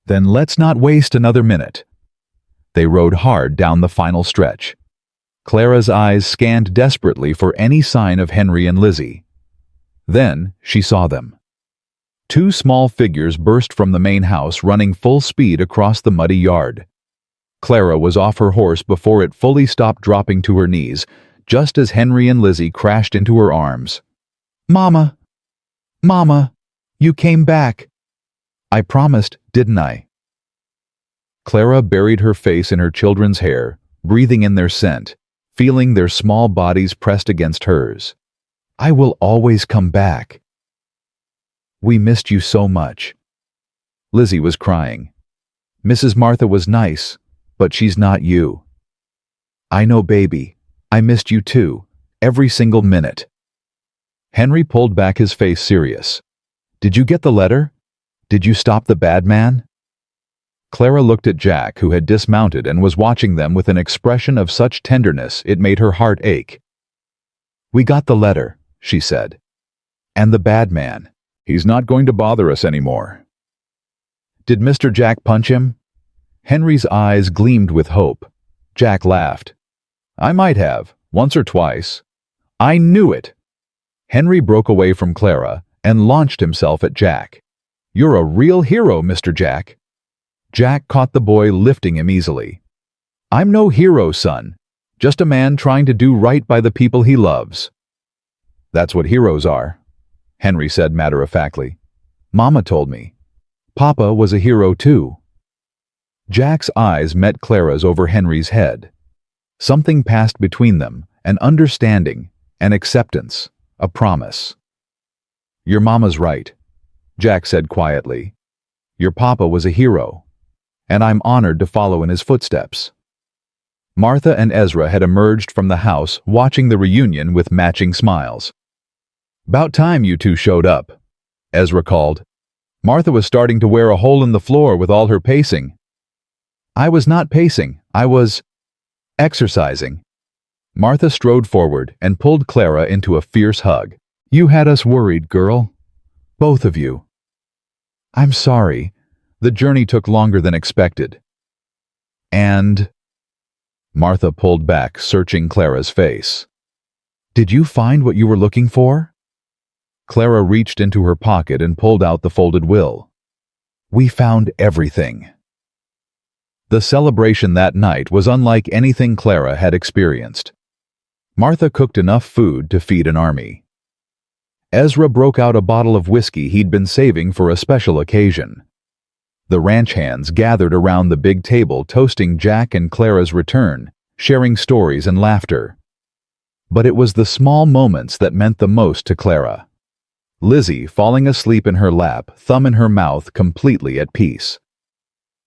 "Then let's not waste another minute." They rode hard down the final stretch. Clara's eyes scanned desperately for any sign of Henry and Lizzie. Then she saw them. Two small figures burst from the main house, running full speed across the muddy yard. Clara was off her horse before it fully stopped, dropping to her knees, just as Henry and Lizzie crashed into her arms. "Mama! Mama! You came back! I promised, didn't I?" Clara buried her face in her children's hair, breathing in their scent, feeling their small bodies pressed against hers. "I will always come back. We missed you so much." Lizzie was crying. "Mrs. Martha was nice, but she's not you." "I know, baby. I missed you too, every single minute." Henry pulled back, his face serious. "Did you get the letter? Did you stop the bad man?" Clara looked at Jack, who had dismounted and was watching them with an expression of such tenderness it made her heart ache. "We got the letter," she said. "And the bad man. He's not going to bother us anymore." "Did Mr. Jack punch him?" Henry's eyes gleamed with hope. Jack laughed. "I might have, once or twice." "I knew it!" Henry broke away from Clara and launched himself at Jack. "You're a real hero, Mr. Jack." Jack caught the boy, lifting him easily. "I'm no hero, son. Just a man trying to do right by the people he loves." "That's what heroes are," Henry said matter-of-factly. "Mama told me. Papa was a hero too." Jack's eyes met Clara's over Henry's head. Something passed between them, an understanding, an acceptance, a promise. "Your mama's right," Jack said quietly. "Your papa was a hero, and I'm honored to follow in his footsteps." Martha and Ezra had emerged from the house, watching the reunion with matching smiles. "About time you two showed up," Ezra called. "Martha was starting to wear a hole in the floor with all her pacing." "I was not pacing, I was exercising." Martha strode forward and pulled Clara into a fierce hug. "You had us worried, girl. Both of you." "I'm sorry. The journey took longer than expected." "And?" Martha pulled back, searching Clara's face. "Did you find what you were looking for?" Clara reached into her pocket and pulled out the folded will. "We found everything." The celebration that night was unlike anything Clara had experienced. Martha cooked enough food to feed an army. Ezra broke out a bottle of whiskey he'd been saving for a special occasion. The ranch hands gathered around the big table, toasting Jack and Clara's return, sharing stories and laughter. But it was the small moments that meant the most to Clara. Lizzie falling asleep in her lap, thumb in her mouth, completely at peace.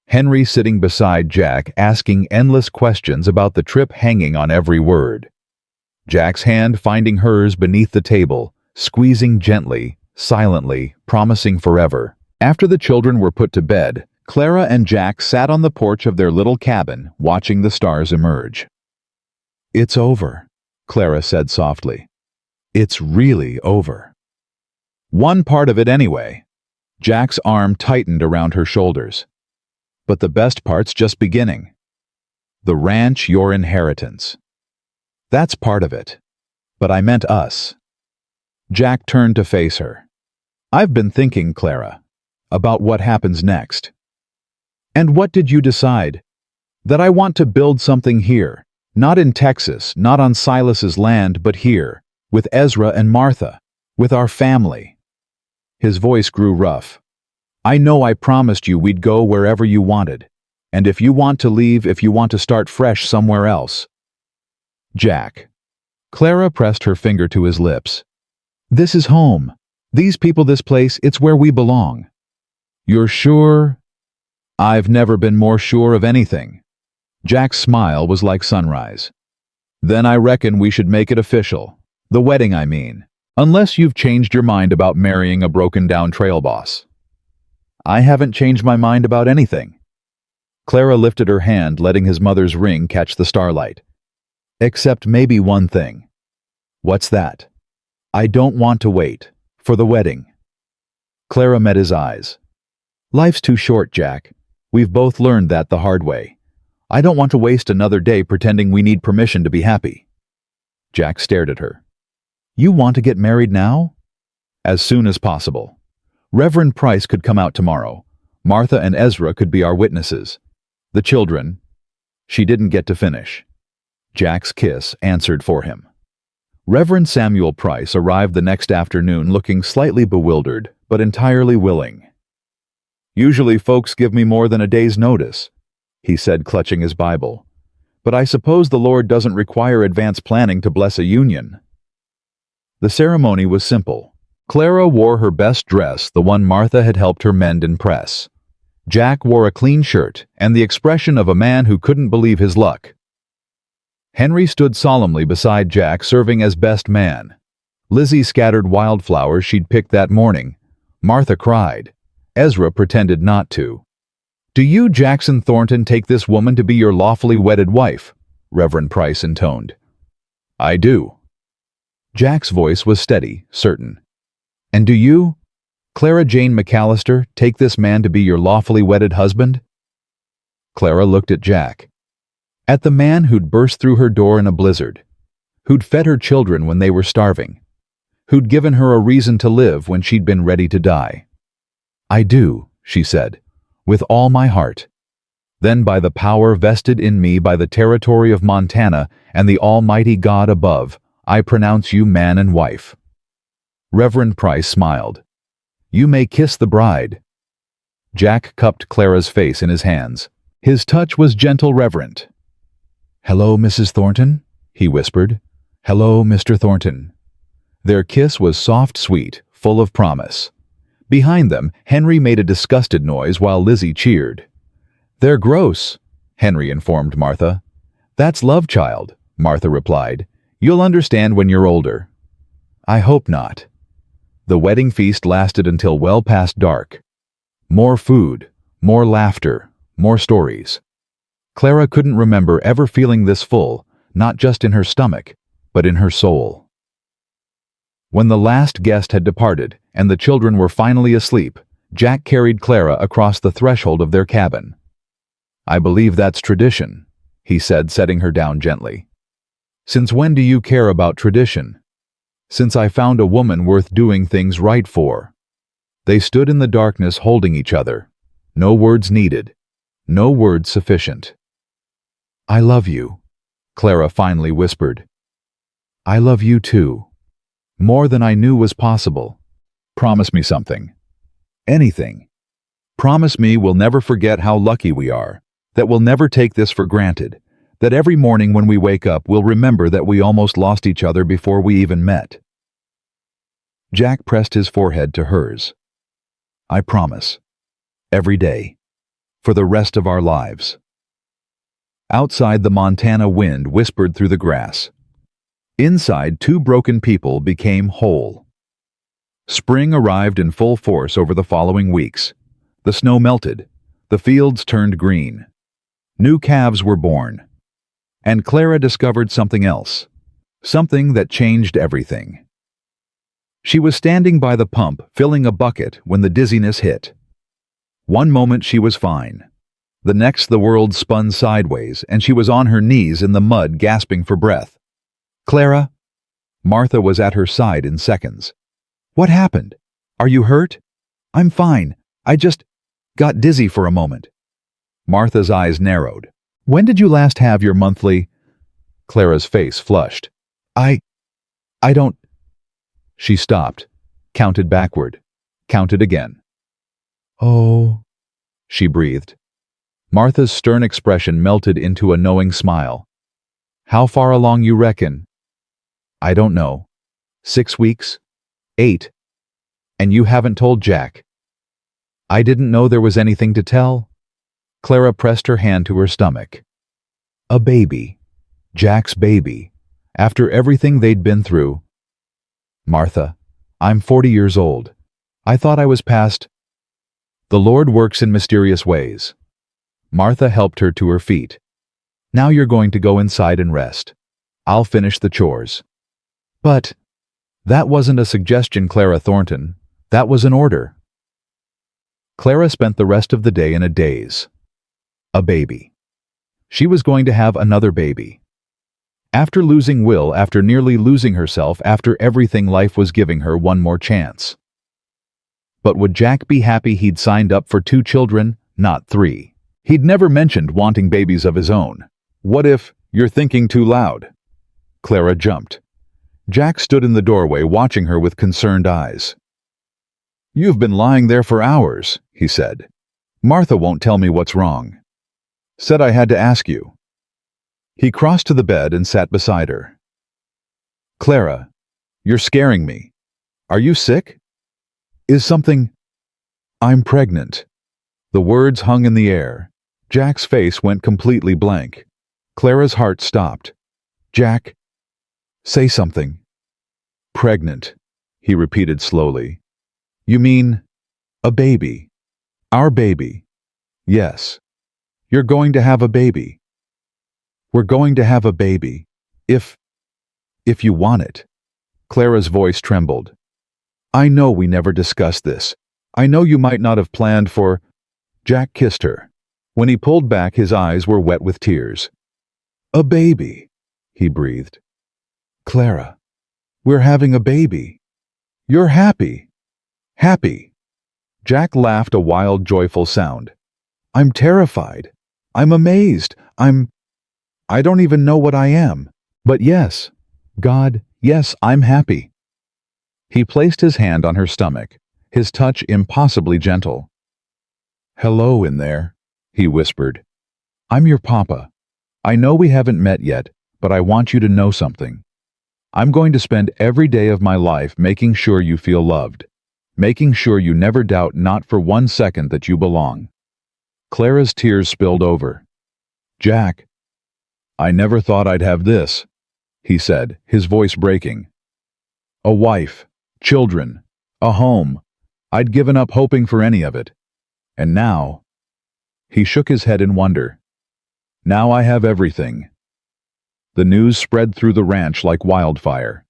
Henry sitting beside Jack, asking endless questions about the trip, hanging on every word. Jack's hand finding hers beneath the table, squeezing gently, silently, promising forever. After the children were put to bed, Clara and Jack sat on the porch of their little cabin, watching the stars emerge. "It's over," Clara said softly. "It's really over." "One part of it anyway." Jack's arm tightened around her shoulders. "But the best part's just beginning. The ranch, your inheritance. That's part of it. But I meant us." Jack turned to face her. "I've been thinking, Clara, about what happens next." "And what did you decide?" "That I want to build something here, not in Texas, not on Silas's land, but here, with Ezra and Martha, with our family." His voice grew rough. "I know I promised you we'd go wherever you wanted, and if you want to leave, if you want to start fresh somewhere else." "Jack." Clara pressed her finger to his lips. "This is home. These people, this place, it's where we belong." "You're sure?" "I've never been more sure of anything." Jack's smile was like sunrise. "Then I reckon we should make it official. The wedding, I mean. Unless you've changed your mind about marrying a broken-down trail boss." "I haven't changed my mind about anything." Clara lifted her hand, letting his mother's ring catch the starlight. "Except maybe one thing." "What's that?" "I don't want to wait. For the wedding." Clara met his eyes. "Life's too short, Jack. We've both learned that the hard way. I don't want to waste another day pretending we need permission to be happy." Jack stared at her. "You want to get married now?" As soon as possible. Reverend Price could come out tomorrow. Martha and Ezra could be our witnesses. The children. She didn't get to finish. Jack's kiss answered for him. Reverend Samuel Price arrived the next afternoon looking slightly bewildered, but entirely willing. "Usually folks give me more than a day's notice," he said, clutching his Bible. "But I suppose the Lord doesn't require advance planning to bless a union." The ceremony was simple. Clara wore her best dress, the one Martha had helped her mend and press. Jack wore a clean shirt and the expression of a man who couldn't believe his luck. Henry stood solemnly beside Jack, serving as best man. Lizzie scattered wildflowers she'd picked that morning. Martha cried. Ezra pretended not to. "Do you, Jackson Thornton, take this woman to be your lawfully wedded wife?" Reverend Price intoned. "I do." Jack's voice was steady, certain. "And do you, Clara Jane McAllister, take this man to be your lawfully wedded husband?" Clara looked at Jack. At the man who'd burst through her door in a blizzard, who'd fed her children when they were starving, who'd given her a reason to live when she'd been ready to die. "I do," she said, "with all my heart. Then by the power vested in me by the territory of Montana and the Almighty God above, I pronounce you man and wife." Reverend Price smiled. "You may kiss the bride." Jack cupped Clara's face in his hands. His touch was gentle, reverent. "Hello, Mrs. Thornton," he whispered. "Hello, Mr. Thornton." Their kiss was soft, sweet, full of promise. Behind them, Henry made a disgusted noise while Lizzie cheered. "They're gross," Henry informed Martha. "That's love, child," Martha replied. "You'll understand when you're older." "I hope not." The wedding feast lasted until well past dark. More food, more laughter, more stories. Clara couldn't remember ever feeling this full, not just in her stomach, but in her soul. When the last guest had departed and the children were finally asleep, Jack carried Clara across the threshold of their cabin. "I believe that's tradition," he said, setting her down gently. "Since when do you care about tradition?" "Since I found a woman worth doing things right for." They stood in the darkness holding each other. No words needed. No words sufficient. "I love you," Clara finally whispered. "I love you too. More than I knew was possible. Promise me something. Anything. Promise me we'll never forget how lucky we are, that we'll never take this for granted, that every morning when we wake up we'll remember that we almost lost each other before we even met." Jack pressed his forehead to hers. "I promise. Every day. For the rest of our lives." Outside, the Montana wind whispered through the grass. Inside, two broken people became whole. Spring arrived in full force over the following weeks. The snow melted. The fields turned green. New calves were born. And Clara discovered something else. Something that changed everything. She was standing by the pump, filling a bucket, when the dizziness hit. One moment she was fine. The next the world spun sideways, and she was on her knees in the mud, gasping for breath. "Clara?" Martha was at her side in seconds. "What happened? Are you hurt?" "I'm fine. I just got dizzy for a moment." Martha's eyes narrowed. "When did you last have your monthly—" Clara's face flushed. I don't—" She stopped, counted backward, counted again. "Oh," she breathed. Martha's stern expression melted into a knowing smile. "How far along you reckon?" "I don't know. 6 weeks? 8. And you haven't told Jack?" "I didn't know there was anything to tell." Clara pressed her hand to her stomach. A baby. Jack's baby. After everything they'd been through. "Martha, I'm 40 years old. I thought I was past—" "The Lord works in mysterious ways." Martha helped her to her feet. "Now you're going to go inside and rest. I'll finish the chores." "But—" "That wasn't a suggestion, Clara Thornton. That was an order." Clara spent the rest of the day in a daze. A baby. She was going to have another baby. After losing Will, after nearly losing herself, after everything life was giving her one more chance. But would Jack be happy he'd signed up for 2 children, not 3? He'd never mentioned wanting babies of his own. What if, "You're thinking too loud"? Clara jumped. Jack stood in the doorway watching her with concerned eyes. "You've been lying there for hours," he said. "Martha won't tell me what's wrong. Said I had to ask you." He crossed to the bed and sat beside her. "Clara, you're scaring me. Are you sick? Is something—" "I'm pregnant." The words hung in the air. Jack's face went completely blank. Clara's heart stopped. "Jack, say something." "Pregnant," he repeated slowly. "You mean a baby? Our baby?" "Yes. You're going to have a baby." "We're going to have a baby. If you want it." Clara's voice trembled. "I know we never discussed this. I know you might not have planned for—" Jack kissed her. When he pulled back, his eyes were wet with tears. "A baby," he breathed. "Clara, we're having a baby. You're happy. Happy." Jack laughed a wild, joyful sound. "I'm terrified. I'm amazed. I don't even know what I am. But yes, God, yes, I'm happy." He placed his hand on her stomach, his touch impossibly gentle. "Hello in there," he whispered. "I'm your papa. I know we haven't met yet, but I want you to know something. I'm going to spend every day of my life making sure you feel loved, making sure you never doubt not for 1 second that you belong." Clara's tears spilled over. "Jack, I never thought I'd have this," he said, his voice breaking. "A wife, children, a home. I'd given up hoping for any of it. And now—" He shook his head in wonder. "Now I have everything." The news spread through the ranch like wildfire.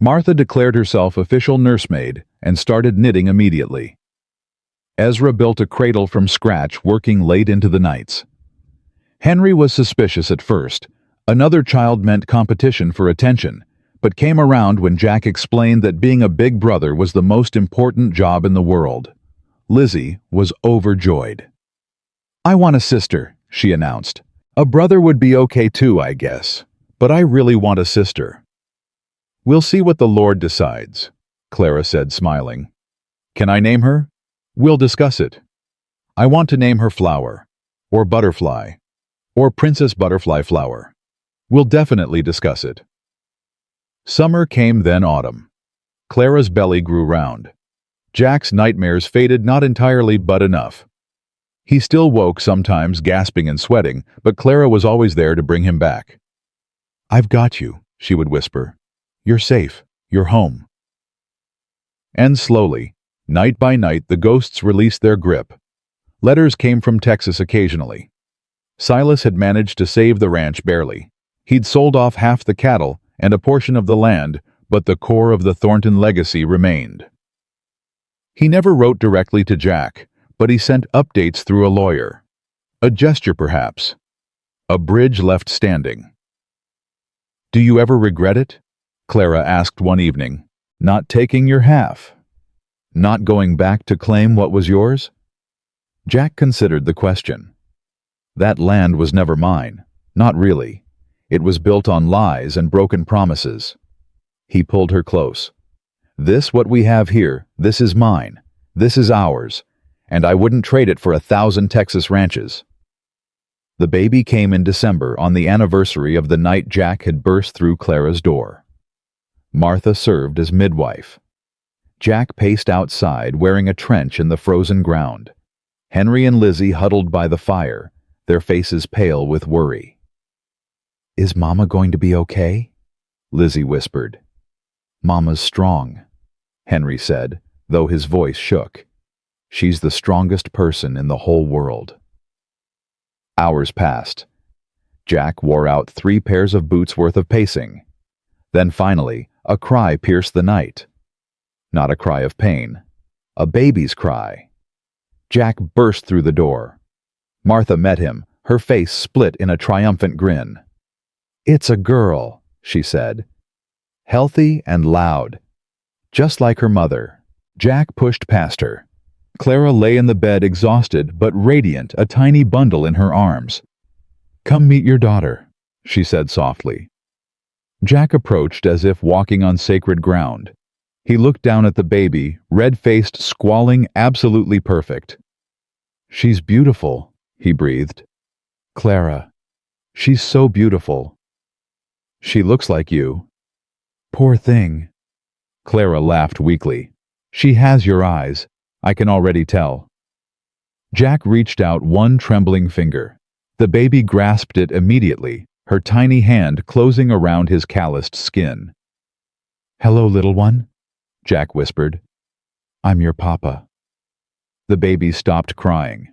Martha declared herself official nursemaid and started knitting immediately. Ezra built a cradle from scratch, working late into the nights. Henry was suspicious at first. Another child meant competition for attention, but came around when Jack explained that being a big brother was the most important job in the world. Lizzie was overjoyed. "I want a sister," she announced. "A brother would be okay too, I guess, but I really want a sister." "We'll see what the Lord decides," Clara said, smiling. "Can I name her? We'll discuss it. I want to name her Flower, or Butterfly, or Princess Butterfly Flower. We'll definitely discuss it." Summer came, then autumn. Clara's belly grew round. Jack's nightmares faded, not entirely, but enough. He still woke, sometimes gasping and sweating, but Clara was always there to bring him back. "I've got you," she would whisper. "You're safe. You're home." And slowly, night by night, the ghosts released their grip. Letters came from Texas occasionally. Silas had managed to save the ranch barely. He'd sold off half the cattle and a portion of the land, but the core of the Thornton legacy remained. He never wrote directly to Jack, but he sent updates through a lawyer. A gesture, perhaps. A bridge left standing. "Do you ever regret it?" Clara asked one evening. "Not taking your half? Not going back to claim what was yours?" Jack considered the question. "That land was never mine. Not really. It was built on lies and broken promises." He pulled her close. "This, what we have here, this is mine. This is ours. And I wouldn't trade it for 1,000 Texas ranches." The baby came in December, on the anniversary of the night Jack had burst through Clara's door. Martha served as midwife. Jack paced outside, wearing a trench in the frozen ground. Henry and Lizzie huddled by the fire, their faces pale with worry. "Is Mama going to be okay?" Lizzie whispered. "Mama's strong," Henry said, though his voice shook. "She's the strongest person in the whole world." Hours passed. Jack wore out 3 pairs of boots worth of pacing. Then finally, a cry pierced the night. Not a cry of pain, a baby's cry. Jack burst through the door. Martha met him, her face split in a triumphant grin. "It's a girl," she said. "Healthy and loud. Just like her mother." Jack pushed past her. Clara lay in the bed exhausted but radiant, a tiny bundle in her arms. "Come meet your daughter," she said softly. Jack approached as if walking on sacred ground. He looked down at the baby, red-faced, squalling, absolutely perfect. "She's beautiful," he breathed. "Clara, she's so beautiful." "She looks like you." "Poor thing." Clara laughed weakly. "She has your eyes. I can already tell." Jack reached out one trembling finger. The baby grasped it immediately, her tiny hand closing around his calloused skin. "Hello, little one," Jack whispered. "I'm your papa." The baby stopped crying.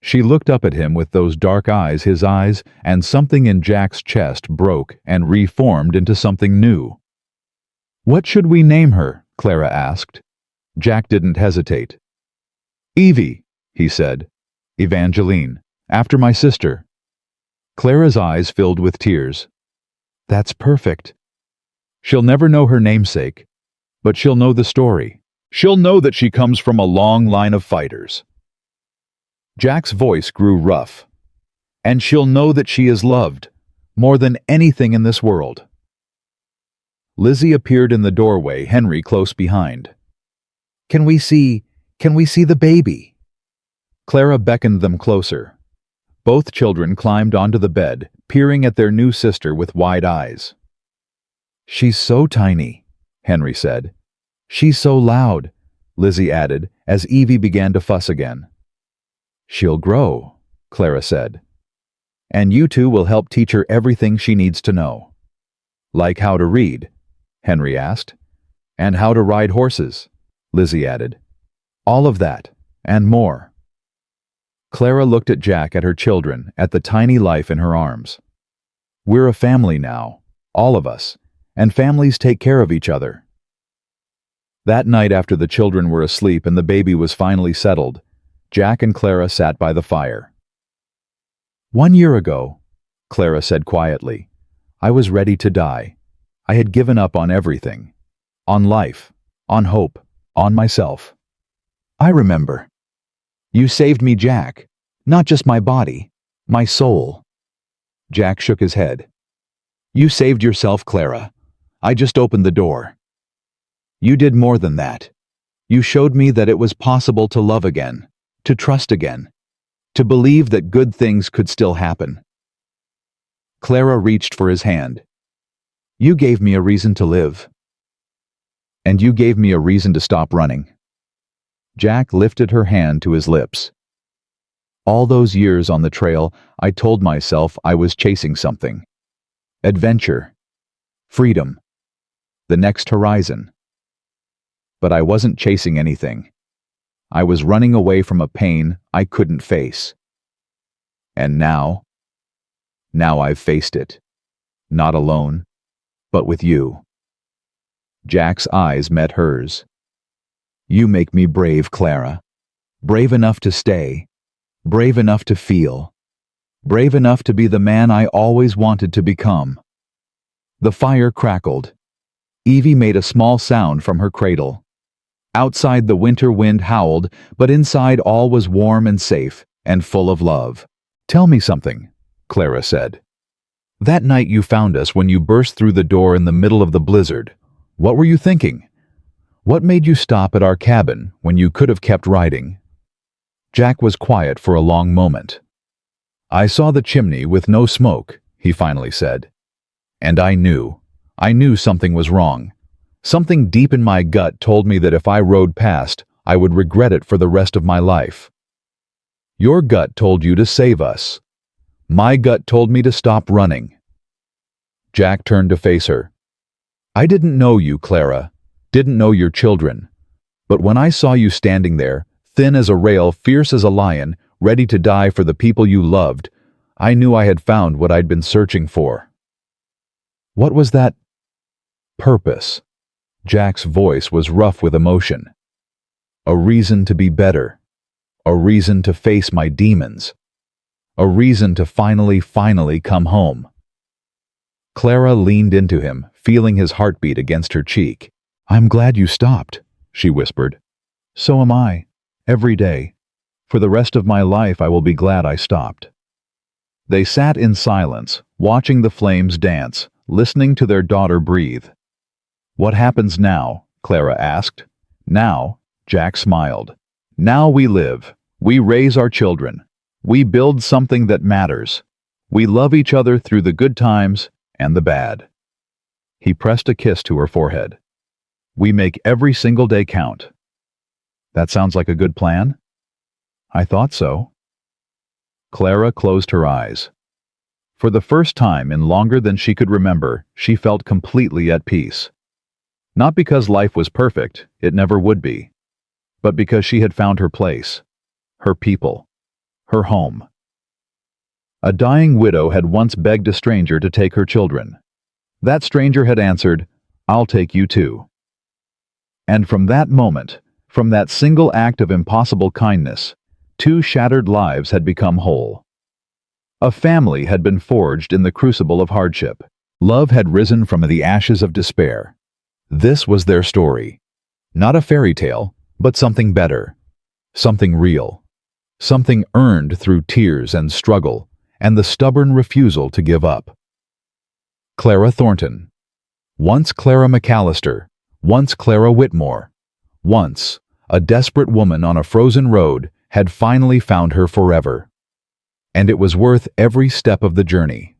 She looked up at him with those dark eyes, his eyes, and something in Jack's chest broke and reformed into something new. "What should we name her?" Clara asked. Jack didn't hesitate. "Evie," he said. "Evangeline, after my sister." Clara's eyes filled with tears. "That's perfect. She'll never know her namesake, but she'll know the story. She'll know that she comes from a long line of fighters." Jack's voice grew rough. "And she'll know that she is loved, more than anything in this world." Lizzie appeared in the doorway, Henry close behind. Can we see the baby?" Clara beckoned them closer. Both children climbed onto the bed, peering at their new sister with wide eyes. "She's so tiny," Henry said. "She's so loud," Lizzie added, as Evie began to fuss again. "She'll grow," Clara said. "And you two will help teach her everything she needs to know." "Like how to read?" Henry asked. "And how to ride horses," Lizzie added. "All of that, and more." Clara looked at Jack, at her children, at the tiny life in her arms. "We're a family now, all of us, and families take care of each other." That night, after the children were asleep and the baby was finally settled, Jack and Clara sat by the fire. "1 year ago," Clara said quietly, "I was ready to die. I had given up on everything. On life, on hope, on myself. I remember. You saved me, Jack. Not just my body, my soul." Jack shook his head. "You saved yourself, Clara. I just opened the door. You did more than that. You showed me that it was possible to love again, to trust again, to believe that good things could still happen." Clara reached for his hand. "You gave me a reason to live. And you gave me a reason to stop running." Jack lifted her hand to his lips. "All those years on the trail, I told myself I was chasing something. Adventure. Freedom. The next horizon. But I wasn't chasing anything. I was running away from a pain I couldn't face. And now I've faced it. Not alone, but with you." Jack's eyes met hers. "You make me brave, Clara. Brave enough to stay. Brave enough to feel. Brave enough to be the man I always wanted to become." The fire crackled. Evie made a small sound from her cradle. Outside, the winter wind howled, but inside all was warm and safe and full of love. "Tell me something," Clara said. "That night you found us, when you burst through the door in the middle of the blizzard, what were you thinking? What made you stop at our cabin when you could have kept riding?" Jack was quiet for a long moment. "I saw the chimney with no smoke," he finally said. "And I knew something was wrong. Something deep in my gut told me that if I rode past, I would regret it for the rest of my life. Your gut told you to save us. My gut told me to stop running." Jack turned to face her. "I didn't know you, Clara, didn't know your children. But when I saw you standing there, thin as a rail, fierce as a lion, ready to die for the people you loved, I knew I had found what I'd been searching for." "What was that?" "Purpose." Jack's voice was rough with emotion. "A reason to be better. A reason to face my demons. A reason to finally come home." Clara leaned into him, feeling his heartbeat against her cheek. "I'm glad you stopped," she whispered. "So am I. Every day. For the rest of my life I will be glad I stopped." They sat in silence, watching the flames dance, listening to their daughter breathe. "What happens now?" Clara asked. "Now," Jack smiled. "Now we live. We raise our children. We build something that matters. We love each other through the good times and the bad." He pressed a kiss to her forehead. "We make every single day count." "That sounds like a good plan?" "I thought so." Clara closed her eyes. For the first time in longer than she could remember, she felt completely at peace. Not because life was perfect, it never would be, but because she had found her place, her people, her home. A dying widow had once begged a stranger to take her children. That stranger had answered, "I'll take you too." And from that moment, from that single act of impossible kindness, 2 shattered lives had become whole. A family had been forged in the crucible of hardship. Love had risen from the ashes of despair. This was their story. Not a fairy tale, but something better. Something real. Something earned through tears and struggle, and the stubborn refusal to give up. Clara Thornton. Once Clara McAllister. Once Clara Whitmore. Once, a desperate woman on a frozen road had finally found her forever. And it was worth every step of the journey.